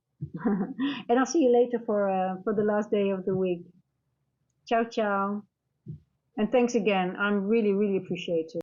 And I'll see you later for the last day of the week. Ciao ciao, and thanks again. I'm really appreciate it.